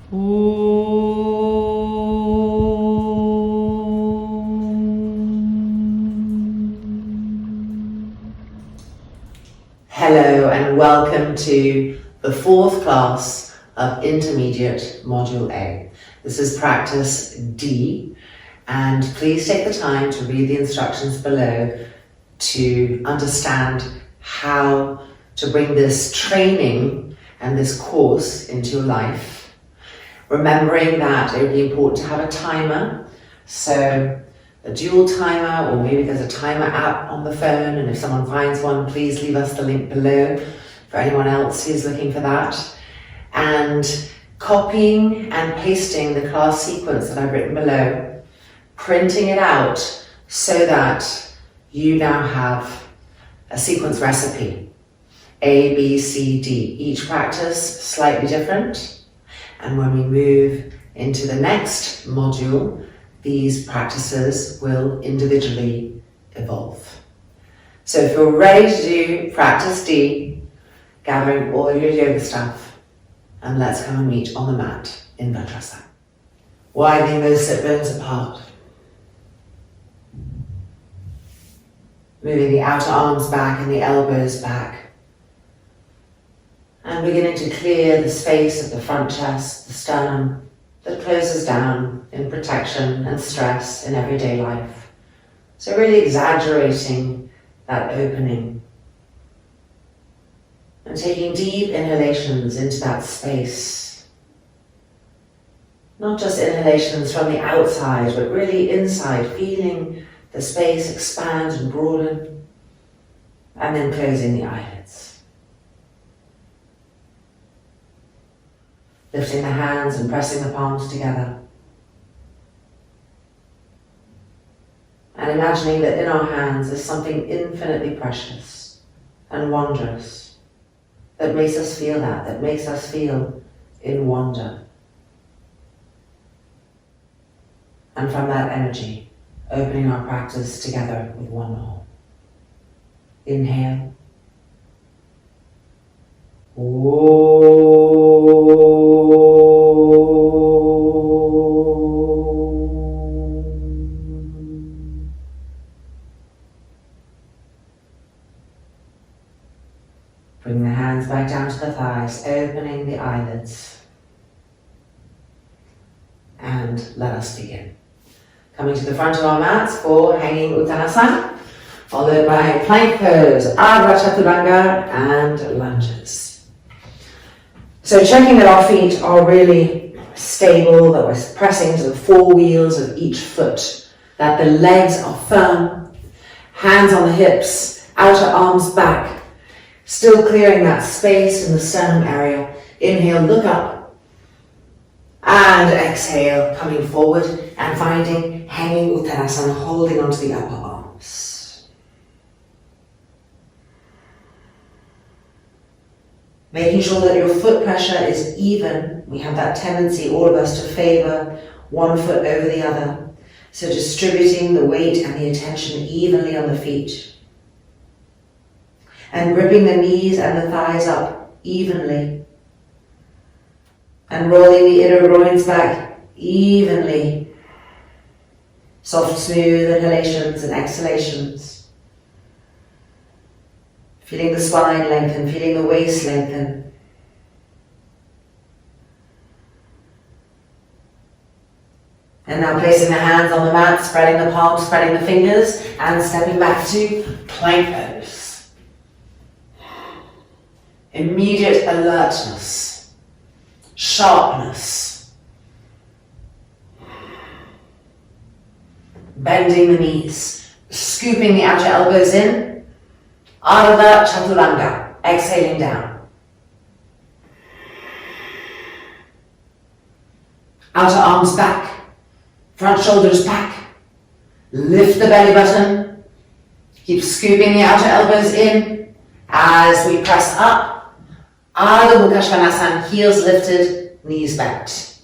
Hello and welcome to the fourth class of Intermediate Module A. This is practice D, and please take the time to read the instructions below to understand how to bring this training and this course into your life. Remembering that it would be important to have a timer, so a dual timer, or maybe there's a timer app on the phone, and if someone finds one, please leave us the link below for anyone else who's looking for that. And copying and pasting the class sequence that I've written below, printing it out so that you now have a sequence recipe, A, B, C, D, each practice slightly different. And when we move into the next module, these practices will individually evolve. So if you're ready to do practice D, gathering all your yoga stuff, and let's come and meet on the mat in Virabhadrasana. Widening those sit bones apart. Moving the outer arms back and the elbows back. And beginning to clear the space of the front chest, the sternum, that closes down in protection and stress in everyday life. So really exaggerating that opening. And taking deep inhalations into that space. Not just inhalations from the outside, but really inside, feeling the space expand and broaden. And then closing the eyelids. Lifting the hands and pressing the palms together. And imagining that in our hands is something infinitely precious and wondrous that makes us feel that makes us feel in wonder. And from that energy, opening our practice together with one whole. Inhale. Bring the hands back down to the thighs, opening the eyelids. And let us begin. Coming to the front of our mats for hanging Uttanasana, followed by plank pose, Ardha Chandrasana, and lunges. So checking that our feet are really stable, that we're pressing to the four wheels of each foot, that the legs are firm, hands on the hips, outer arms back, still clearing that space in the sternum area. Inhale, look up, and exhale, coming forward and finding hanging Uttanasana, holding onto the upper arms. Making sure that your foot pressure is even. We have that tendency, all of us, to favor one foot over the other. So distributing the weight and the attention evenly on the feet. And gripping the knees and the thighs up evenly. And rolling the inner groins back evenly. Soft, smooth inhalations and exhalations. Feeling the spine lengthen, feeling the waist lengthen. And now placing the hands on the mat, spreading the palms, spreading the fingers, and stepping back to plank pose. Immediate alertness, sharpness. Bending the knees, scooping the outer elbows in. Ardha Chandrasana, exhaling down. Outer arms back, front shoulders back. Lift the belly button. Keep scooping the outer elbows in as we press up. Ardha Chandrasana, heels lifted, knees bent.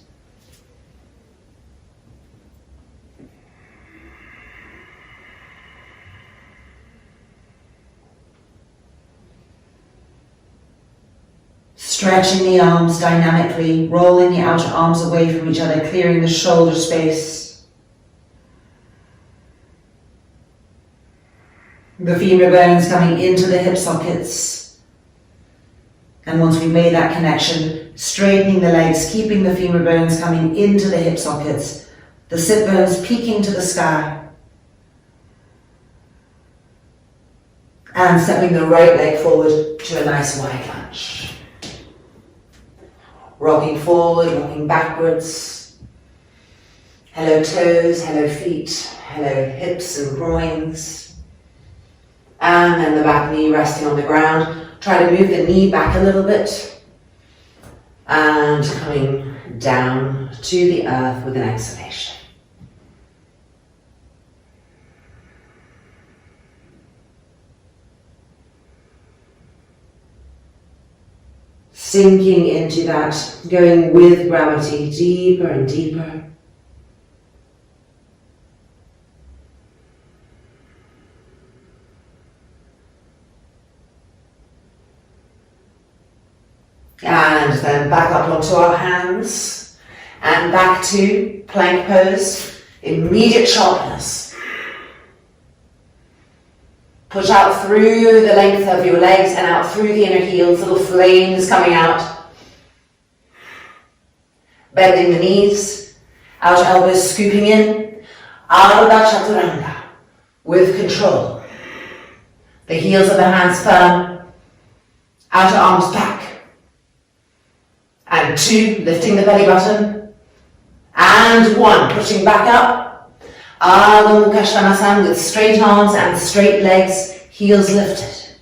Stretching the arms dynamically, rolling the outer arms away from each other, clearing the shoulder space. The femur bones coming into the hip sockets. And once we've made that connection, straightening the legs, keeping the femur bones coming into the hip sockets, the sit bones peaking to the sky. And stepping the right leg forward to a nice wide lunge. Rocking forward, rocking backwards. Hello toes, hello feet, hello hips and groins. And then the back knee resting on the ground. Try to move the knee back a little bit. And coming down to the earth with an exhalation. Sinking into that, going with gravity deeper and deeper. And then back up onto our hands and back to plank pose, immediate sharpness. Push out through the length of your legs and out through the inner heels, little flames coming out. Bending the knees, outer elbows scooping in. Ardha Chandrasana with control. The heels of the hands firm, outer arms back. And 2, lifting the belly button. And 1, pushing back up. Padangusthasana with straight arms and straight legs, heels lifted.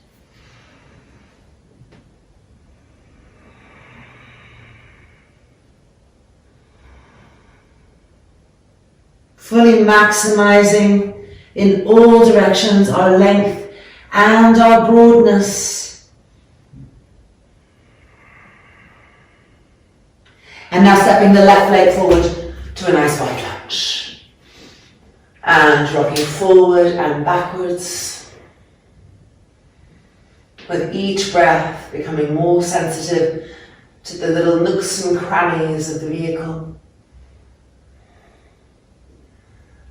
Fully maximizing in all directions our length and our broadness. And now stepping the left leg forward to a nice wide lunge. And rocking forward and backwards. With each breath becoming more sensitive to the little nooks and crannies of the vehicle.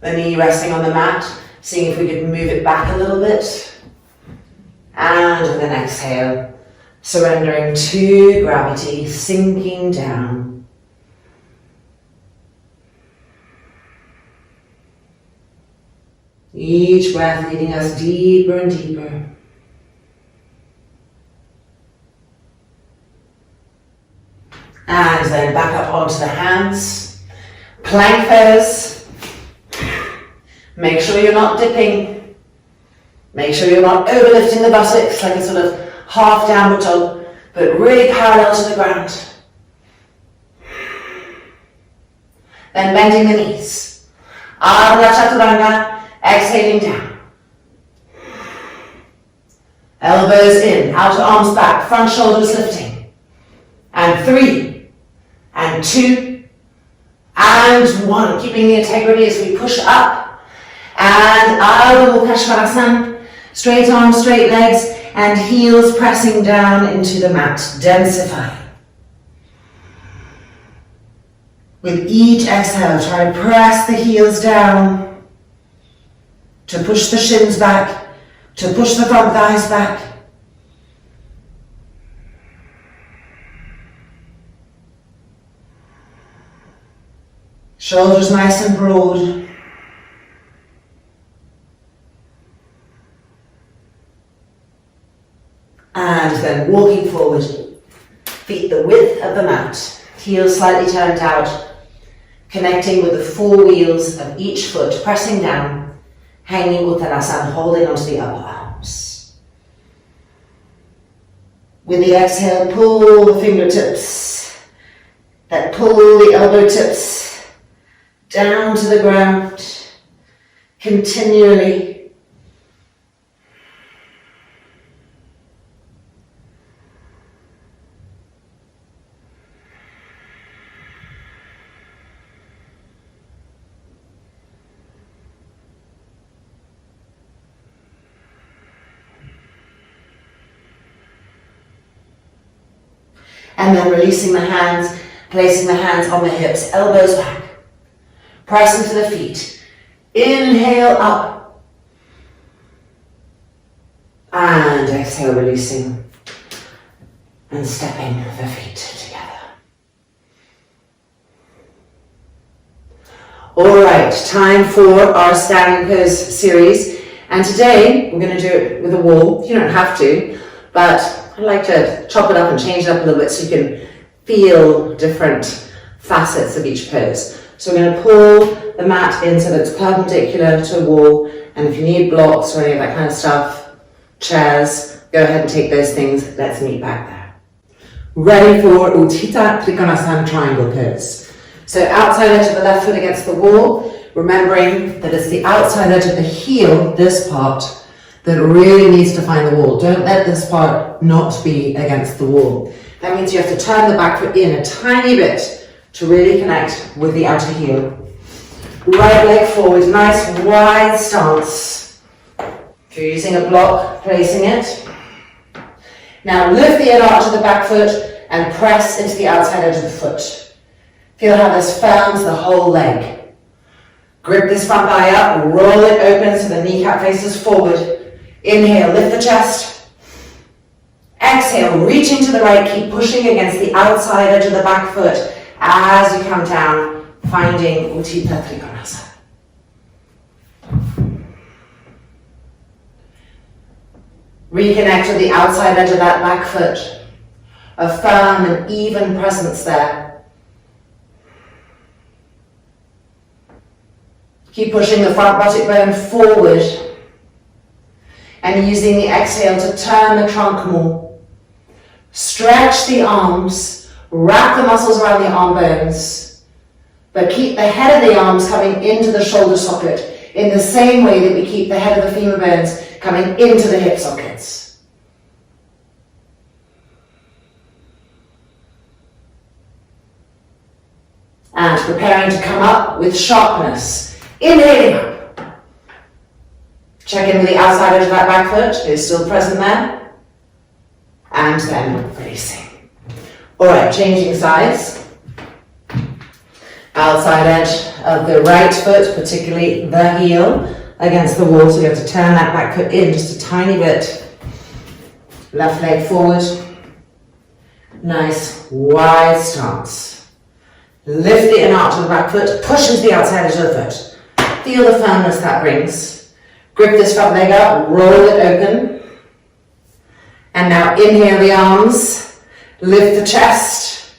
The knee resting on the mat, seeing if we could move it back a little bit. And with an exhale, surrendering to gravity, sinking down. Each breath leading us deeper and deeper. And then back up onto the hands. Plank pose. Make sure you're not dipping. Make sure you're not overlifting the buttocks like a sort of half downward dog, but really parallel to the ground. Then bending the knees. Ardha Chandrasana. Exhaling down. Elbows in, outer arms back, front shoulders lifting. And 3, and 2, and 1. Keeping the integrity as we push up. And Ardha, straight arms, straight legs, and heels pressing down into the mat, densifying. With each exhale, try to press the heels down. To push the shins back, to push the front thighs back. Shoulders nice and broad. And then walking forward, feet the width of the mat, heels slightly turned out, connecting with the 4 wheels of each foot, pressing down. Hanging Uttanasana, holding onto the upper arms. With the exhale, pull the fingertips, then pull the elbow tips down to the ground, continually. And then releasing the hands, placing the hands on the hips, elbows back. Press into the feet. Inhale up. And exhale, releasing. And stepping the feet together. Alright, time for our standing pose series. And today, we're going to do it with a wall. You don't have to, but I like to chop it up and change it up a little bit so you can feel different facets of each pose. So we're going to pull the mat in so that it's perpendicular to a wall, and if you need blocks or any of that kind of stuff, chairs, go ahead and take those things. Let's meet back there. Ready for Prasarita Trikonasana triangle pose. So outside edge of the left foot against the wall, remembering that it's the outside edge of the heel, this part, that really needs to find the wall. Don't let this part not be against the wall. That means you have to turn the back foot in a tiny bit to really connect with the outer heel. Right leg forward, nice wide stance. If you're using a block, placing it. Now lift the inner arch of the back foot and press into the outside edge of the foot. Feel how this firms the whole leg. Grip this front thigh up, roll it open so the kneecap faces forward. Inhale, lift the chest. Exhale, reaching to the right, keep pushing against the outside edge of the back foot as you come down, finding Prasarita Trikonasana. Reconnect with the outside edge of that back foot. A firm and even presence there. Keep pushing the front buttock bone forward and using the exhale to turn the trunk more. Stretch the arms, wrap the muscles around the arm bones, but keep the head of the arms coming into the shoulder socket in the same way that we keep the head of the femur bones coming into the hip sockets. And preparing to come up with sharpness. Inhaling up. Check in with the outside edge of that back foot. It's still present there. And then releasing. Alright, changing sides. Outside edge of the right foot, particularly the heel, against the wall, so you have to turn that back foot in just a tiny bit. Left leg forward. Nice wide stance. Lift the inner arch of the back foot, push into the outside edge of the foot. Feel the firmness that brings. Grip this front leg up, roll it open. And now inhale the arms, lift the chest,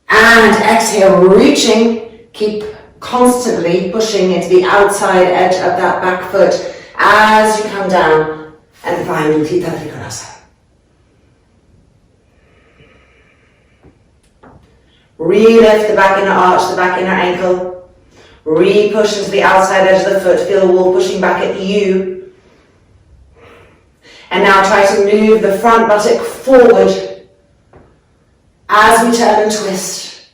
and exhale, reaching, keep constantly pushing into the outside edge of that back foot as you come down and find Prasarita Trikonasana. Re-lift the back inner arch, the back inner ankle. Re-push into the outside edge of the foot. Feel the wall pushing back at you. And now try to move the front buttock forward as we turn and twist.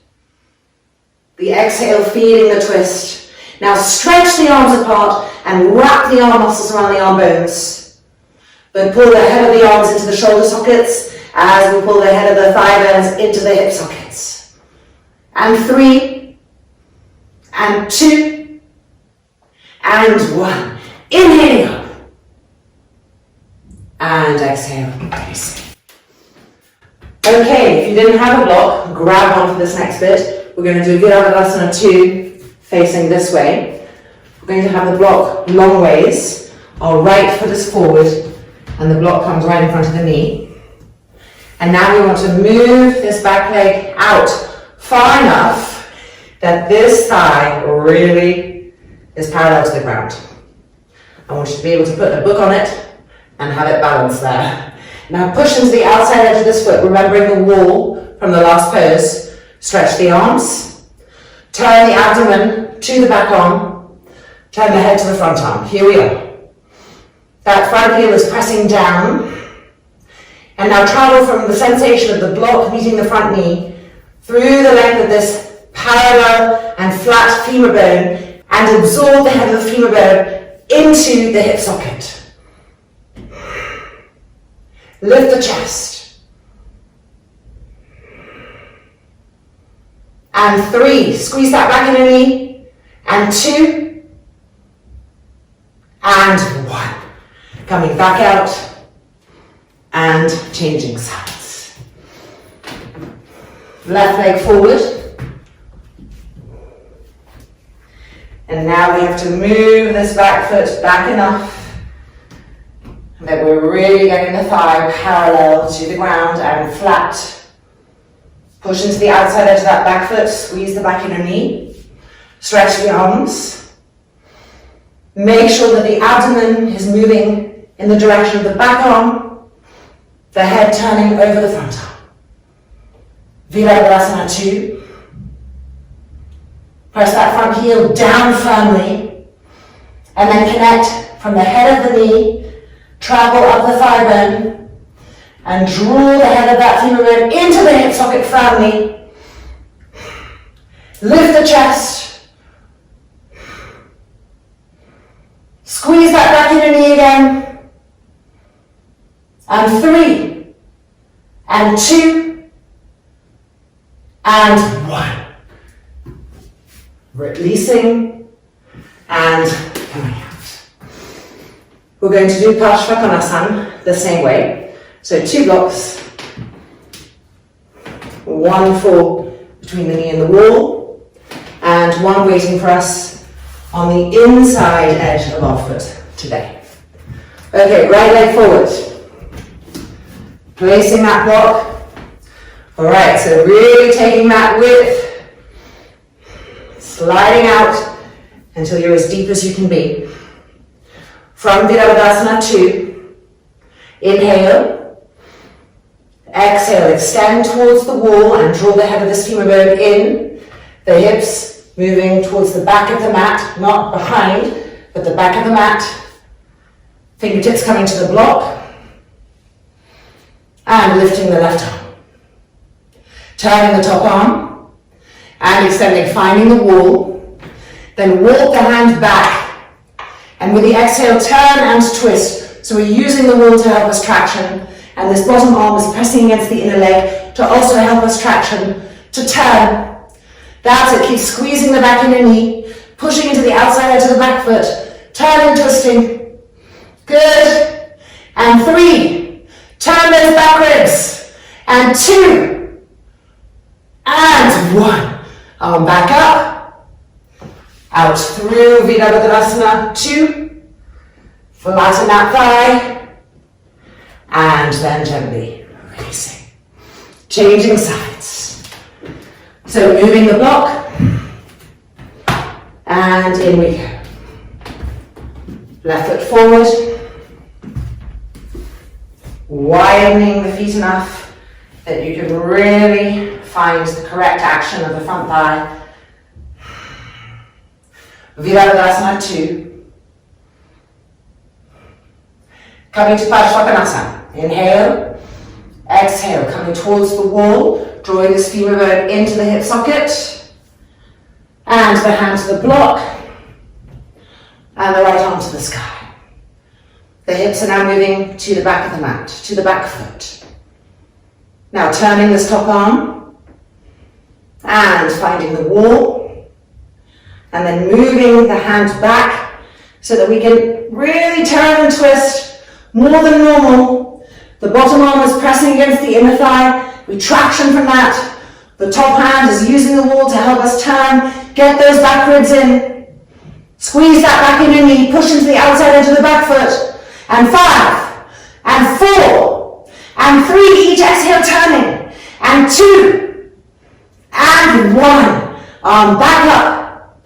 The exhale feeling the twist. Now stretch the arms apart and wrap the arm muscles around the arm bones. But pull the head of the arms into the shoulder sockets as we pull the head of the thigh bones into the hip sockets. And 3, and 2, and 1. Inhaling up. And exhale, release. Okay, if you didn't have a block, grab one for this next bit. We're going to do Virabhadrasana 2, facing this way. We're going to have the block long ways. Our right foot is forward, and the block comes right in front of the knee. And now we want to move this back leg out far enough that this thigh really is parallel to the ground. I want you to be able to put a book on it and have it balanced there. Now push into the outside edge of this foot, remembering the wall from the last pose. Stretch the arms, turn the abdomen to the back arm, turn the head to the front arm. Here we are. That front heel is pressing down. And now travel from the sensation of the block meeting the front knee through the length of this parallel and flat femur bone and absorb the head of the femur bone into the hip socket. Lift the chest. and 3. Squeeze that back in a knee, and 2, and 1. Coming back out, and changing sides. Left leg forward. And now we have to move this back foot back enough that we're really getting the thigh parallel to the ground and flat. Push into the outside edge of that back foot, squeeze the back inner knee, stretch the arms. Make sure that the abdomen is moving in the direction of the back arm, the head turning over the front arm. Virabhadrasana 2. Press that front heel down firmly, and then connect from the head of the knee, travel up the thigh bone, and draw the head of that femur bone into the hip socket firmly. Lift the chest. Squeeze that back inner knee again. And 3, and 2, and 1. Releasing and coming out. We're going to do Parivrtta Trikonasana the same way. So 2 blocks, 1 for between the knee and the wall, and 1 waiting for us on the inside edge of our foot today. Okay, right leg forward. Placing that block. All right, so really taking that width, sliding out until you're as deep as you can be. From Virabhadrasana 2, inhale, exhale, extend towards the wall and draw the head of this femur bone in, the hips moving towards the back of the mat, not behind, but the back of the mat, fingertips coming to the block, and lifting the left arm. Turning the top arm, and extending, finding the wall, then walk the hand back, and with the exhale, turn and twist. So we're using the wall to help us traction, and this bottom arm is pressing against the inner leg to also help us traction, to turn. That's it, keep squeezing the back inner knee, pushing into the outside edge of the back foot, turning, twisting. Good. And 3, turn those back ribs, and 2, and 1. Arm back up, out through Virabhadrasana 2, flatten that thigh, and then gently releasing. Changing sides. So moving the block, and in we go. Left foot forward, widening the feet enough that you can really find the correct action of the front thigh. Virabhadrasana 2. Coming to Parivrtta Trikonasana. Inhale, exhale, coming towards the wall, drawing this femur bone into the hip socket, and the hand to the block, and the right arm to the sky. The hips are now moving to the back of the mat, to the back foot. Now turning this top arm, and finding the wall, and then moving the hand back so that we can really turn and twist more than normal. The bottom arm is pressing against the inner thigh. We traction from that. The top hand is using the wall to help us turn. Get those back ribs in. Squeeze that back inner knee. Push into the outside edge of the back foot. And 5, and 4, and 3. Each exhale turning. And 2, and 1. Arm back up.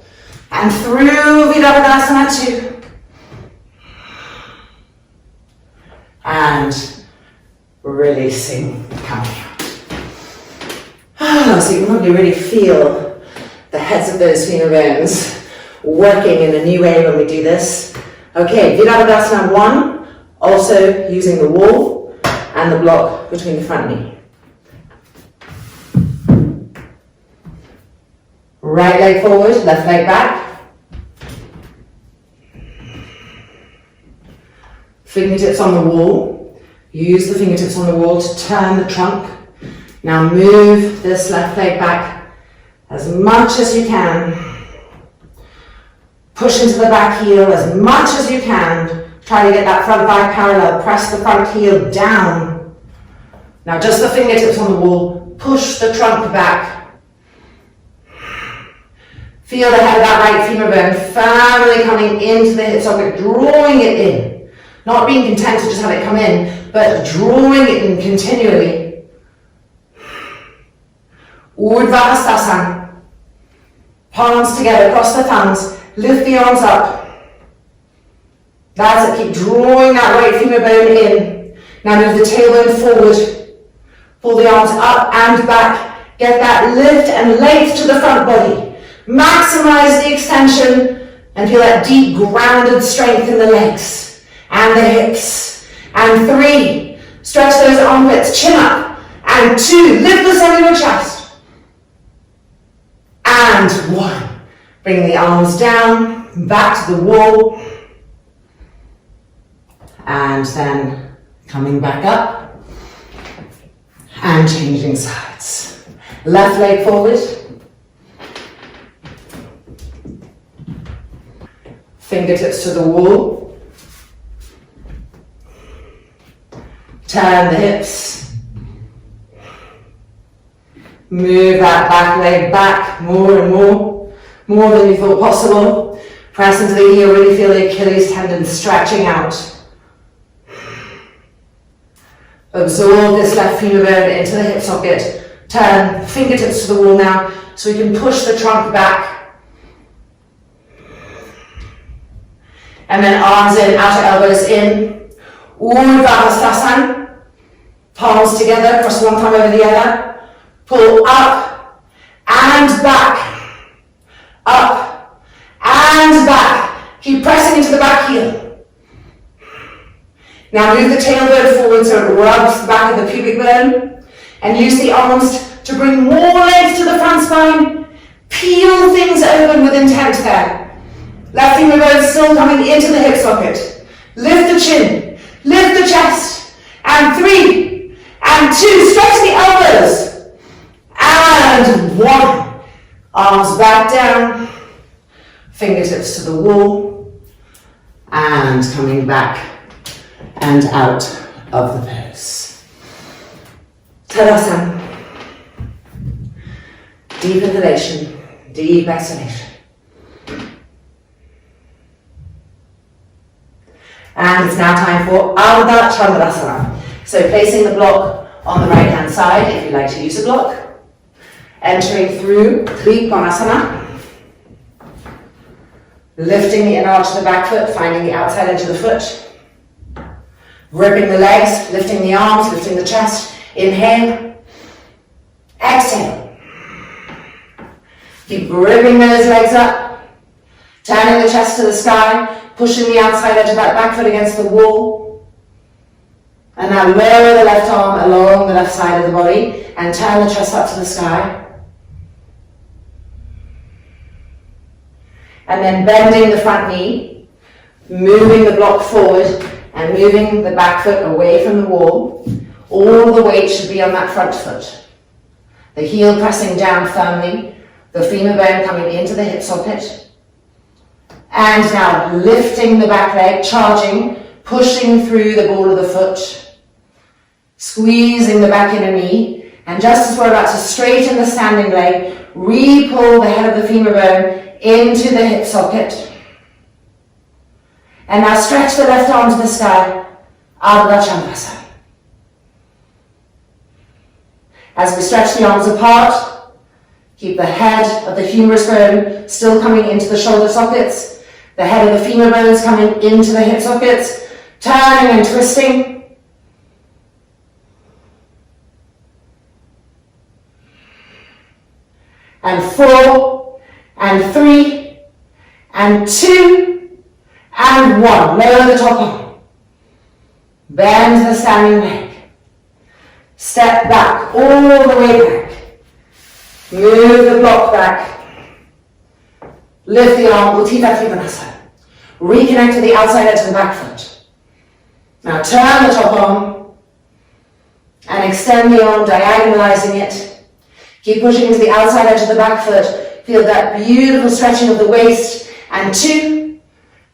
And through Virabhadrasana 2. And releasing, coming out. So you can probably really feel the heads of those femur bones working in a new way when we do this. Okay, Virabhadrasana 1, also using the wall and the block between the front knee. Right leg forward, left leg back. Fingertips on the wall. Use the fingertips on the wall to turn the trunk. Now move this left leg back as much as you can. Push into the back heel as much as you can. Try to get that front thigh parallel. Press the front heel down. Now just the fingertips on the wall. Push the trunk back. Feel the head of that right femur bone firmly coming into the hip socket, drawing it in. Not being content to just have it come in, but drawing it in continually. Virabhadrasana. Palms together, cross the thumbs, lift the arms up. That's it, keep drawing that right femur bone in. Now move the tailbone forward. Pull the arms up and back. Get that lift and length to the front body. Maximize the extension and feel that deep grounded strength in the legs and the hips. And 3, stretch those armpits, chin up. And 2, lift the center of your chest. And 1, bring the arms down, back to the wall. And then coming back up and changing sides. Left leg forward. Fingertips to the wall. Turn the hips. Move that back leg back more and more than you thought possible. Press into the heel, really feel the Achilles tendon stretching out. Absorb this left femur bone into the hip socket. Turn fingertips to the wall now so we can push the trunk back. And then arms in, outer elbows in. Virabhadrasana. Palms together, cross one thumb over the other. Pull up and back. Up and back. Keep pressing into the back heel. Now move the tailbone forward so it rubs the back of the pubic bone. And use the arms to bring more length to the front spine. Peel things open with intent there. Left femur bone still coming into the hip socket. Lift the chin, lift the chest. And 3, and 2, stretch the elbows. And 1, arms back down, fingertips to the wall. And coming back and out of the pose. Tadasana. Deep inhalation, deep exhalation. And it's now time for Ardha Chandrasana. So placing the block on the right hand side, if you like to use a block. Entering through Trikonasana. Lifting the inner arch of the back foot, finding the outside edge of the foot. Gripping the legs, lifting the arms, lifting the chest. Inhale. Exhale. Keep gripping those legs up. Turning the chest to the sky. Pushing the outside edge of that back foot against the wall. And now lower the left arm along the left side of the body and turn the chest up to the sky. And then bending the front knee, moving the block forward and moving the back foot away from the wall. All the weight should be on that front foot. The heel pressing down firmly, the femur bone coming into the hip socket. And now lifting the back leg, charging, pushing through the ball of the foot, squeezing the back inner knee, and just as we're about to straighten the standing leg, re-pull the head of the femur bone into the hip socket. And now stretch the left arm to the sky, Ardha Chandrasana. As we stretch the arms apart, keep the head of the humerus bone still coming into the shoulder sockets, the head of the femur bones coming into the hip sockets, turning and twisting. And 4, and 3, and 2, and 1. Lower the top arm. Bend the standing leg. Step back, all the way back. Move the block back. Lift the arm, Supta Virasana. Reconnect to the outside edge of the back foot. Now turn the top arm and extend the arm, diagonalizing it. Keep pushing into the outside edge of the back foot. Feel that beautiful stretching of the waist. And 2,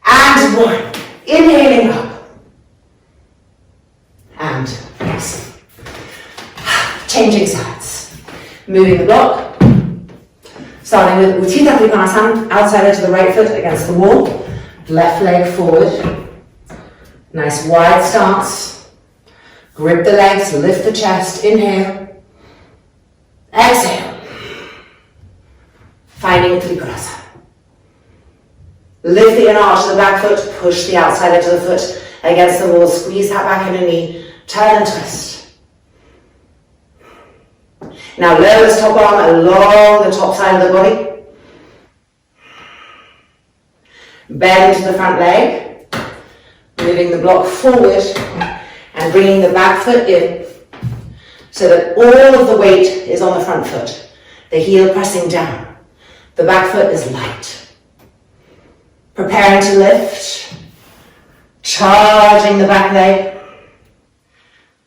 and 1. Inhaling up. And releasing. Changing sides. Moving the block. Starting with Prasarita Trikonasana, outside edge of the right foot against the wall. Left leg forward. Nice wide stance. Grip the legs, lift the chest. Inhale. Exhale. Finding Trikonasana. Lift the inner arch of the back foot, push the outside edge of the foot against the wall, squeeze that back inner knee, turn and twist. Now lower this top arm along the top side of the body. Bend to the front leg, moving the block forward and bringing the back foot in so that all of the weight is on the front foot, the heel pressing down. The back foot is light. Preparing to lift, charging the back leg,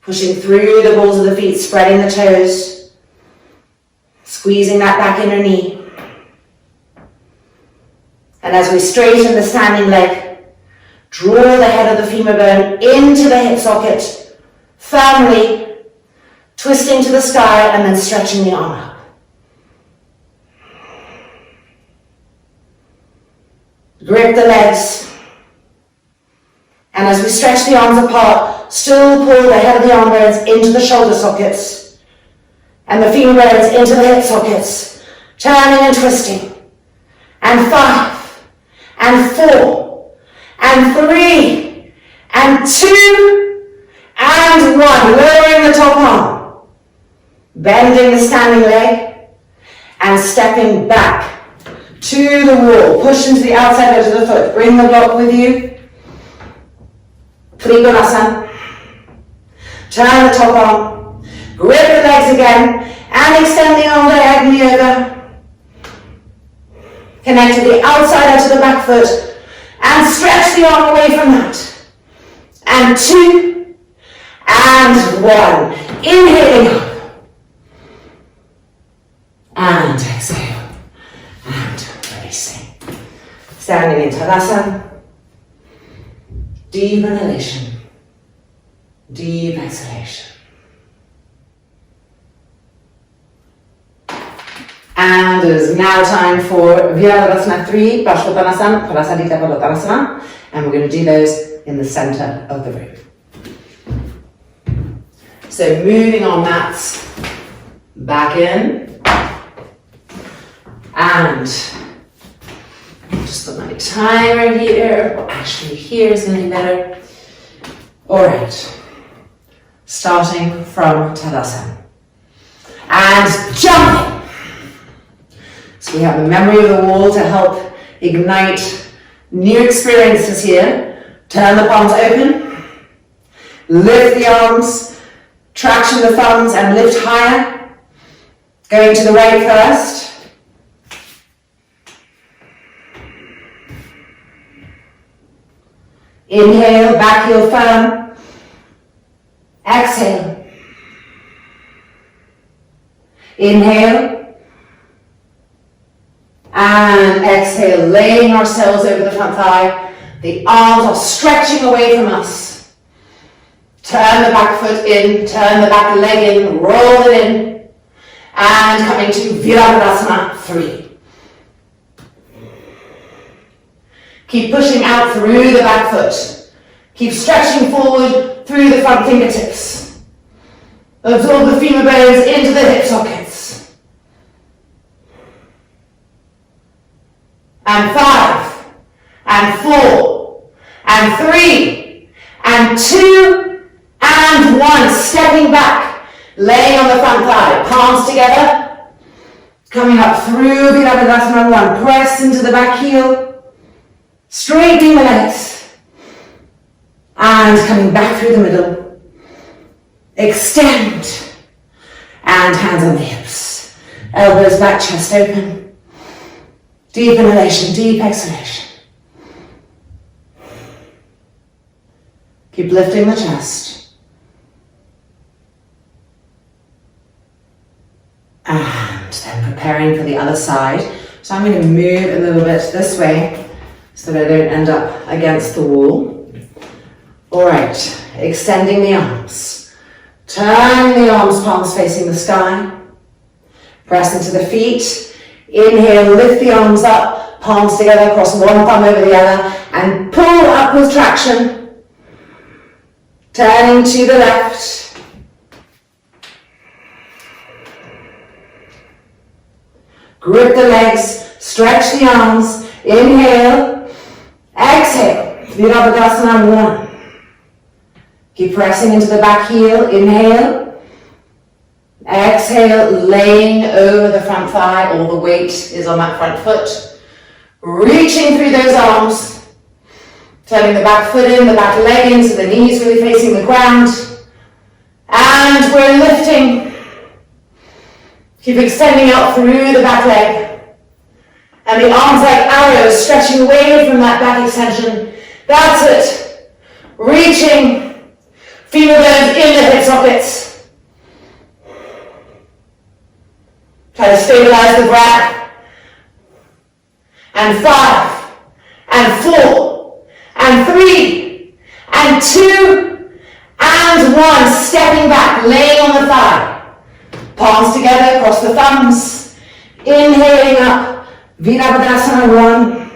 pushing through the balls of the feet, spreading the toes, squeezing that back inner knee. And as we straighten the standing leg, draw the head of the femur bone into the hip socket, firmly twisting to the sky and then stretching the arm up. Grip the legs, and as we stretch the arms apart, still pull the head of the arm bones into the shoulder sockets and the femur bones into the hip sockets, turning and twisting. And 5, and 4, and 3, and 2, and 1. Lowering the top arm, bending the standing leg, and stepping back to the wall. Push into the outside edge of the foot. Bring the block with you. Trikonasana. Turn the top arm. Grip the legs again. And extend the arm diagonally over. Connect to the outside edge of the back foot. And stretch the arm away from that. And 2. And 1. Inhaling up. And exhale. And releasing. Standing in Tadasana. Deep inhalation. Deep exhalation. And it is now time for Virabhadrasana 3, Padangusthasana, Prasarita Padottanasana, and we're going to do those in the center of the room. So moving our mats back in. And just put my timer here. Well, actually, here is going to be better. All right. Starting from Tadasana. And jumping. So we have the memory of the wall to help ignite new experiences here. Turn the palms open. Lift the arms. Traction the thumbs and lift higher. Going to the right first. Inhale, back heel firm. Exhale. Inhale. And exhale, laying ourselves over the front thigh. The arms are stretching away from us. Turn the back foot in, turn the back leg in, roll it in. And coming to Virabhadrasana 3. Keep pushing out through the back foot. Keep stretching forward through the front fingertips. Absorb the femur bones into the hip sockets. And 5, and 4, and 3, and 2, and 1. Stepping back, laying on the front thigh, palms together. Coming up through Virabhadrasana 1. Press into the back heel. Straightening the legs. And coming back through the middle. Extend. And hands on the hips. Elbows back, chest open. Deep inhalation, deep exhalation. Keep lifting the chest. And preparing for the other side. So I'm going to move a little bit this way so that I don't end up against the wall. All right, extending the arms. Turn the arms, palms facing the sky. Press into the feet. Inhale, lift the arms up, palms together, cross one thumb over the other, and pull up with traction. Turning to the left. Grip the legs, stretch the arms. Inhale, exhale. Virabhadrasana 1. Keep pressing into the back heel. Inhale. Exhale, laying over the front thigh. All the weight is on that front foot. Reaching through those arms. Turning the back foot in, the back leg in, so the knees really facing the ground. And we're lifting. Keep extending out through the back leg. And the arms like arrows stretching away from that back extension. That's it. Reaching. Feel those in the hip sockets. Try to stabilize the breath. And 5, and 4, and 3, and 2, and 1. Stepping back, laying on the thigh. Palms together, cross the thumbs. Inhaling up, Virabhadrasana 1.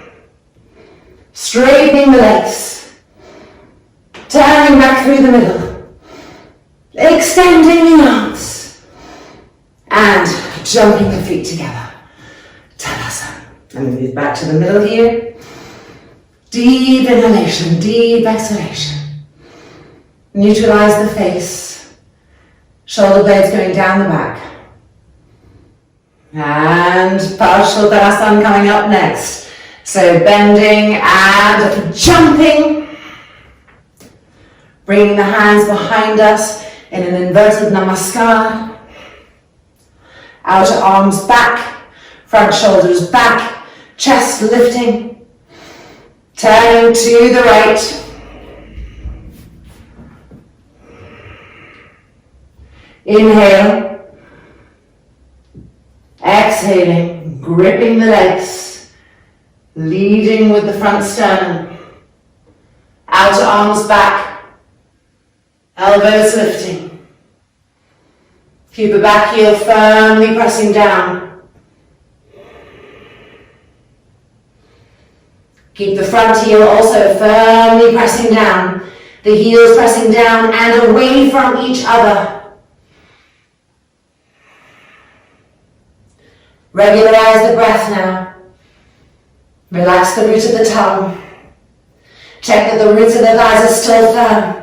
Straightening the legs. Turning back through the middle. Extending the arms. And jumping the feet together. Tadasana. And move back to the middle here. Deep inhalation, deep exhalation. Neutralize the face. Shoulder blades going down the back. And Padangusthasana coming up next. So bending and jumping. Bringing the hands behind us in an inverted namaskar. Outer arms back, front shoulders back, chest lifting. Turning to the right. Inhale. Exhaling, gripping the legs, leading with the front sternum. Outer arms back. Elbows lifting. Keep the back heel firmly pressing down. Keep the front heel also firmly pressing down. The heels pressing down and away from each other. Regularize the breath now. Relax the root of the tongue. Check that the roots of the thighs are still firm.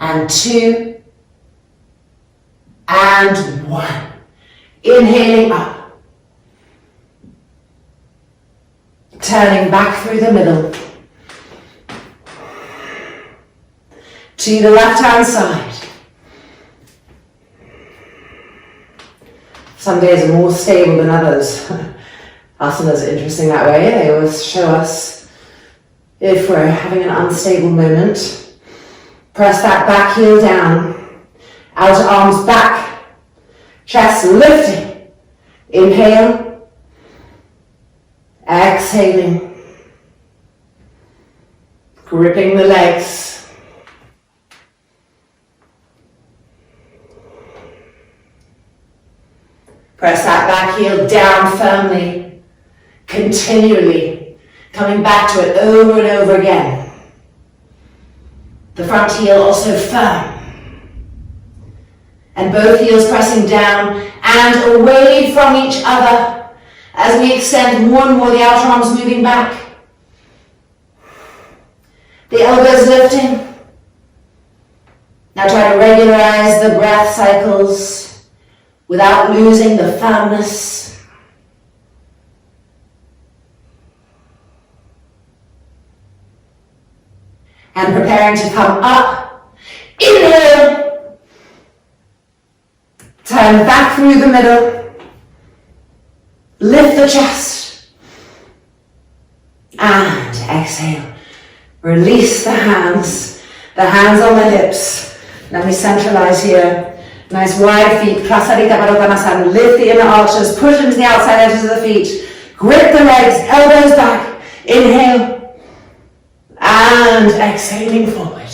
And 2, and 1. Inhaling up. Turning back through the middle. To the left hand side. Some days are more stable than others. Asanas are interesting that way. They always show us if we're having an unstable moment. Press that back heel down. Outer arms back. Chest lifting. Inhale. Exhaling. Gripping the legs. Press that back heel down firmly. Continually. Coming back to it over and over again. The front heel also firm. And both heels pressing down and away from each other as we extend more and more, the outer arms moving back. The elbows lifting. Now try to regularize the breath cycles without losing the firmness. And preparing to come up. Inhale. Turn back through the middle. Lift the chest. And exhale. Release the hands. The hands on the hips. Let me centralize here. Nice wide feet. Prasarita Padottanasana. Lift the inner arches. Push into the outside edges of the feet. Grip the legs. Elbows back. Inhale. And exhaling forward.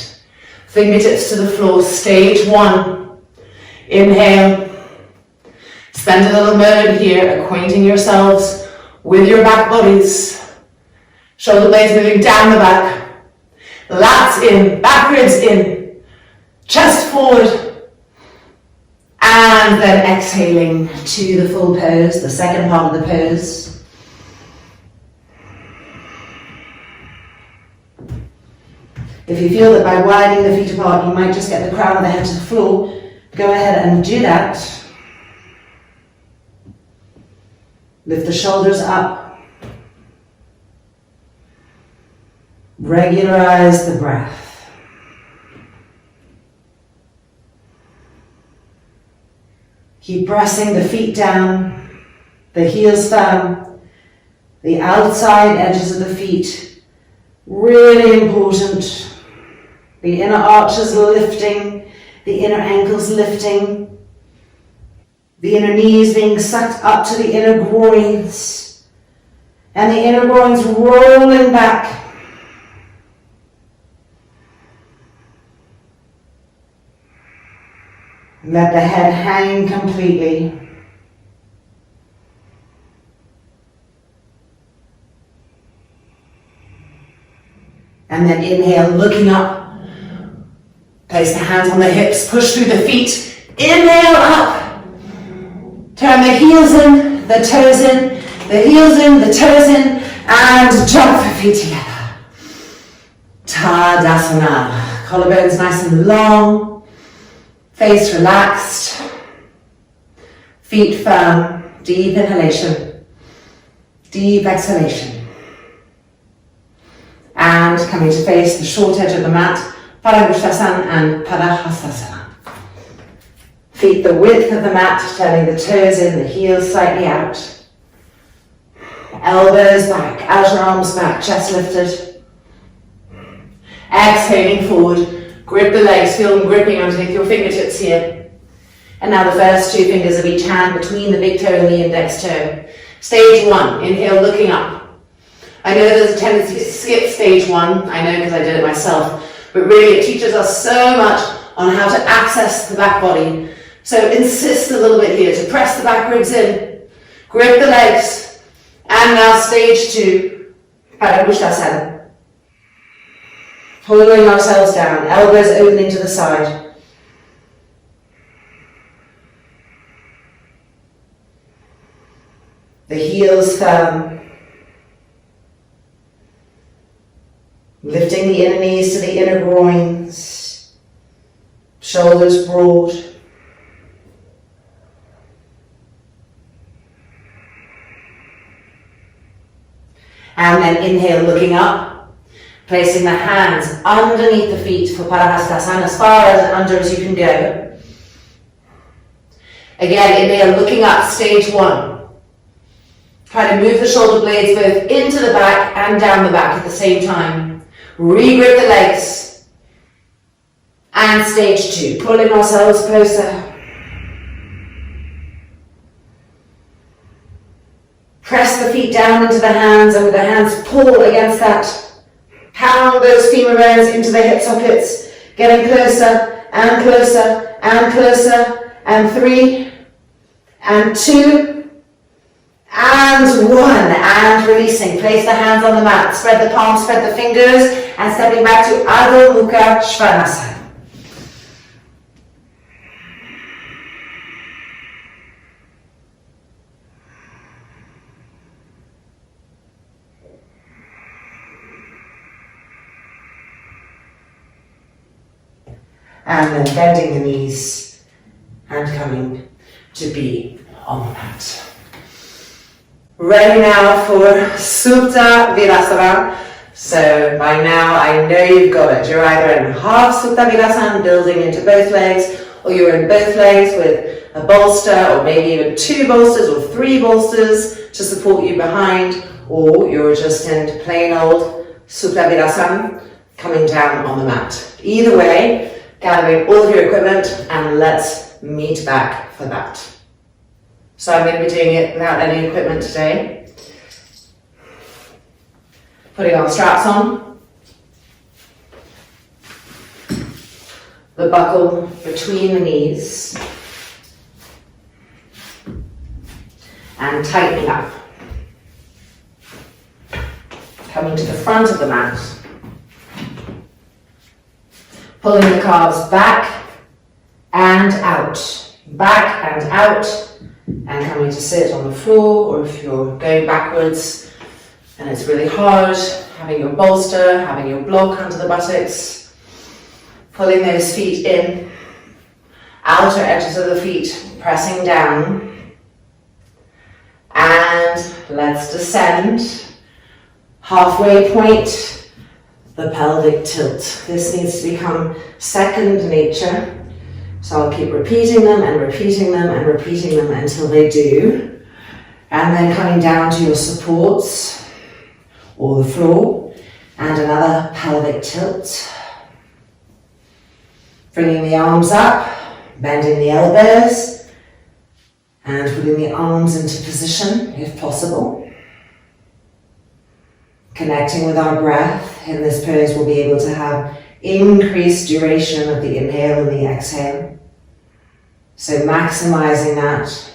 Fingertips to the floor. Stage 1. Inhale. Spend a little moment here acquainting yourselves with your back bodies. Shoulder blades moving down the back. Lats in, back ribs in. Chest forward. And then exhaling to the full pose, the second part of the pose. If you feel that by widening the feet apart, you might just get the crown of the head to the floor, go ahead and do that. Lift the shoulders up. Regularize the breath. Keep pressing the feet down, the heels firm, the outside edges of the feet. Really important. The inner arches lifting, the inner ankles lifting, the inner knees being sucked up to the inner groins, and the inner groins rolling back. Let the head hang completely. And then inhale, looking up. Place the hands on the hips, push through the feet. Inhale up. Turn the heels in, the toes in, the heels in, the toes in, and jump the feet together. Tadasana. Collarbones nice and long. Face relaxed, feet firm, deep inhalation, deep exhalation. And coming to face the short edge of the mat, Padangusthasana and Padangusthasana. Feet the width of the mat, turning the toes in, the heels slightly out. Elbows back, outer arms back, chest lifted. Exhaling forward. Grip the legs, feel them gripping underneath your fingertips here. And now the first 2 fingers of each hand between the big toe and the index toe. Stage 1, inhale, looking up. I know there's a tendency to skip stage 1, I know because I did it myself, but really it teaches us so much on how to access the back body. So insist a little bit here to press the back ribs in, grip the legs, and now stage 2, Padangusthasana. Pulling ourselves down, elbows opening to the side. The heels firm. Lifting the inner knees to the inner groins. Shoulders broad. And then inhale, looking up. Placing the hands underneath the feet for Padangusthasana, as far under as you can go. Again, inhale, looking up, stage 1. Try to move the shoulder blades both into the back and down the back at the same time. Re-grip the legs. And stage 2, pulling ourselves closer. Press the feet down into the hands, and with the hands pull against that. Pound those femur bones into the hip sockets, getting closer and closer and closer, and 3 and 2 and 1, and releasing. Place the hands on the mat, spread the palms, spread the fingers, and stepping back to Ardha Chandrasana. And then bending the knees and coming to be on the mat. Ready now for Supta Virasana. So by now I know you've got it. You're either in half Supta Virasana, building into both legs, or you're in both legs with a bolster, or maybe even 2 bolsters or 3 bolsters to support you behind, or you're just in plain old Supta Virasana. coming down on the mat. Either way, gathering all of your equipment and let's meet back for that. So I'm going to be doing it without any equipment today. Putting our straps on. The buckle between the knees. And tightening up. Coming to the front of the mat. Pulling the calves back and out. Back and out. And coming to sit on the floor, or if you're going backwards and it's really hard, having your bolster, having your block under the buttocks. Pulling those feet in. Outer edges of the feet pressing down. And let's descend. Halfway point, the pelvic tilt. This needs to become second nature. So I'll keep repeating them and repeating them and repeating them until they do. And then coming down to your supports or the floor. And another pelvic tilt. Bringing the arms up, bending the elbows. And putting the arms into position if possible. Connecting with our breath. In this pose we'll be able to have increased duration of the inhale and the exhale. So maximizing that.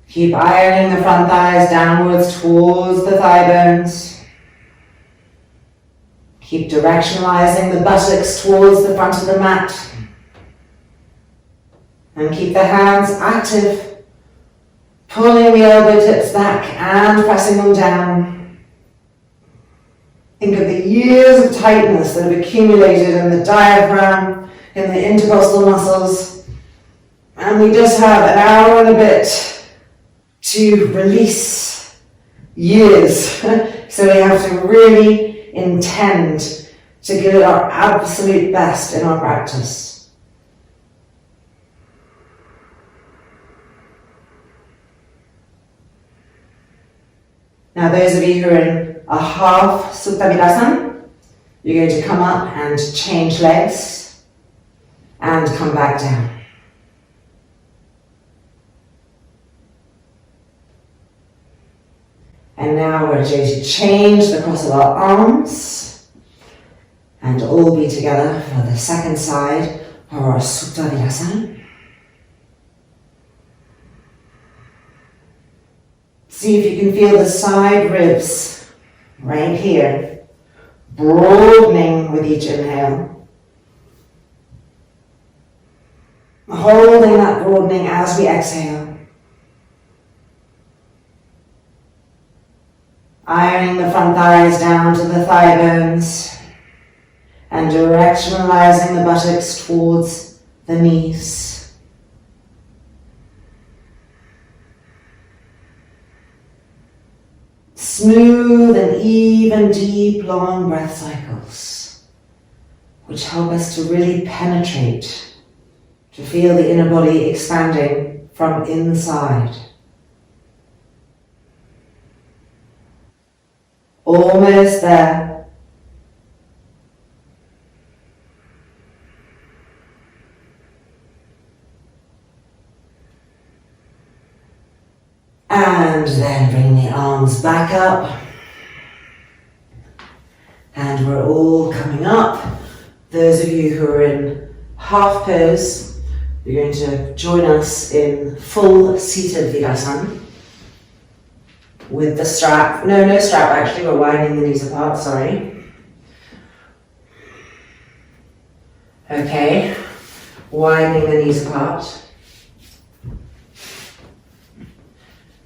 Keep ironing the front thighs downwards towards the thigh bones. Keep directionalizing the buttocks towards the front of the mat. And keep the hands active. Pulling the elbow tips back and pressing them down. Think of the years of tightness that have accumulated in the diaphragm, in the intercostal muscles. And we just have an hour and a bit to release years. So we have to really intend to give it our absolute best in our practice. Now those of you who are in a half Supta Virasana, you're going to come up and change legs and come back down. And now we're going to change the cross of our arms and all be together for the second side of our Supta Virasana. See if you can feel the side ribs right here, broadening with each inhale. Holding that broadening as we exhale. Ironing the front thighs down to the thigh bones and directionalizing the buttocks towards the knees. Smooth and even deep long breath cycles which help us to really penetrate, to feel the inner body expanding from inside. Almost there. And then bring the arms back up. And we're all coming up. Those of you who are in half pose, you're going to join us in full seated Virasana. With the strap, no strap actually, we're widening the knees apart, sorry. Okay, widening the knees apart.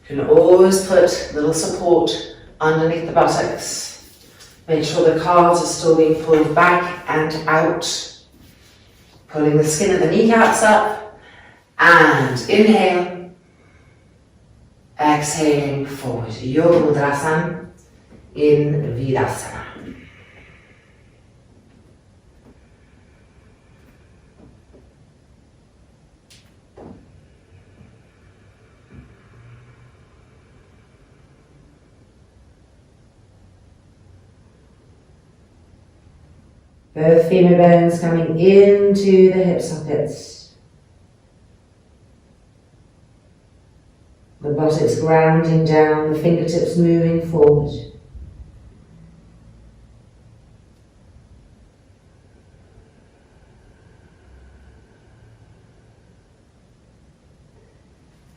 You can always put little support underneath the buttocks. Make sure the calves are still being pulled back and out. Pulling the skin of the kneecaps up. And inhale. Exhaling forward. Virabhadrasana in Virasana. Both femur bones coming into the hip sockets. The buttocks grounding down, the fingertips moving forward.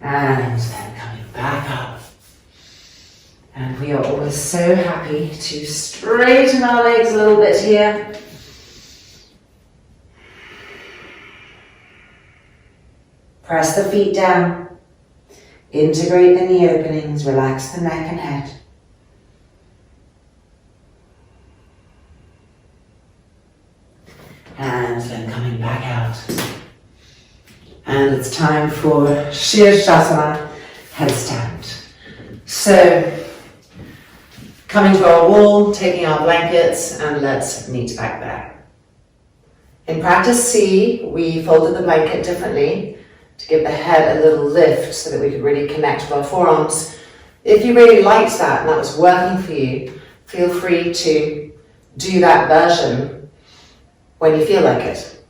And then coming back up. And we are always so happy to straighten our legs a little bit here. Press the feet down. Integrate the knee openings. Relax the neck and head. And then coming back out. And it's time for Shavasana, headstand. So, coming to our wall, taking our blankets, and let's meet back there. In practice C, we folded the blanket differently to give the head a little lift so that we could really connect with our forearms. If you really liked that and that was working for you, feel free to do that version when you feel like it.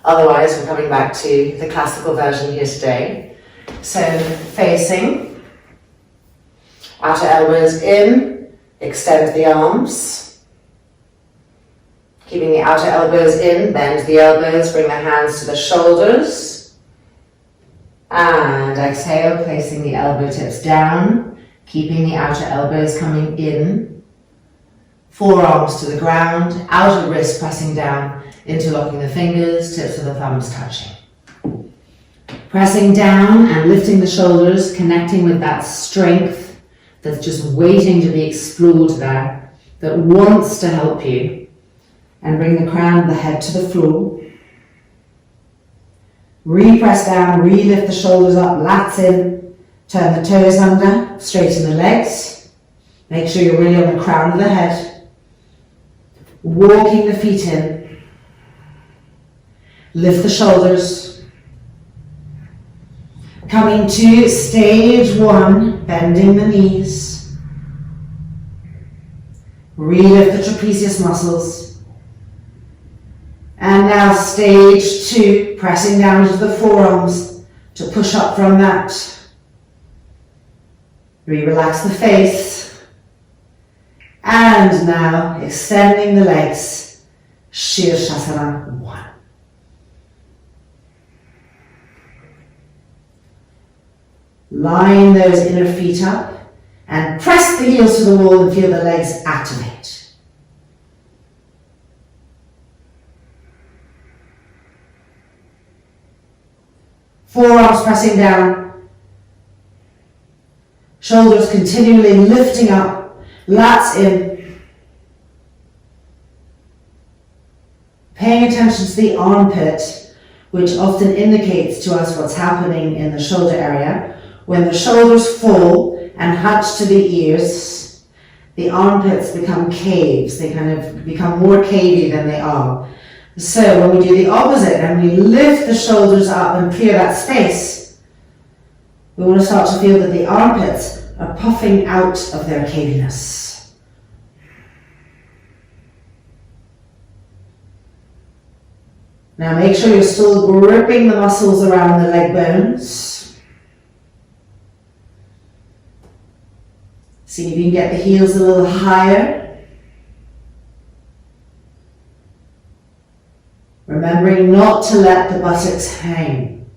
Otherwise, we're coming back to the classical version here today. So, facing, outer elbows in, extend the arms. Keeping the outer elbows in, bend the elbows, bring the hands to the shoulders. And exhale, placing the elbow tips down, keeping the outer elbows coming in. Forearms to the ground, outer wrist pressing down, interlocking the fingers, tips of the thumbs touching. Pressing down and lifting the shoulders, connecting with that strength that's just waiting to be explored there, that wants to help you. And bring the crown of the head to the floor. Re-press down, re-lift the shoulders up, lats in, turn the toes under, straighten the legs. Make sure you're really on the crown of the head. Walking the feet in. Lift the shoulders. Coming to stage one, bending the knees. Re-lift the trapezius muscles. And now stage two, pressing down into the forearms to push up from that. Relax the face. And now extending the legs, Shavasana 1. Line those inner feet up and press the heels to the wall and feel the legs activate. Forearms pressing down, shoulders continually lifting up, lats in. Paying attention to the armpit, which often indicates to us what's happening in the shoulder area. When the shoulders fall and hunch to the ears, the armpits become caves. They kind of become more cavey than they are. So when we do the opposite and we lift the shoulders up and clear that space, we want to start to feel that the armpits are puffing out of their caviness. Now make sure you're still gripping the muscles around the leg bones. See if you can get the heels a little higher. Remembering not to let the buttocks hang.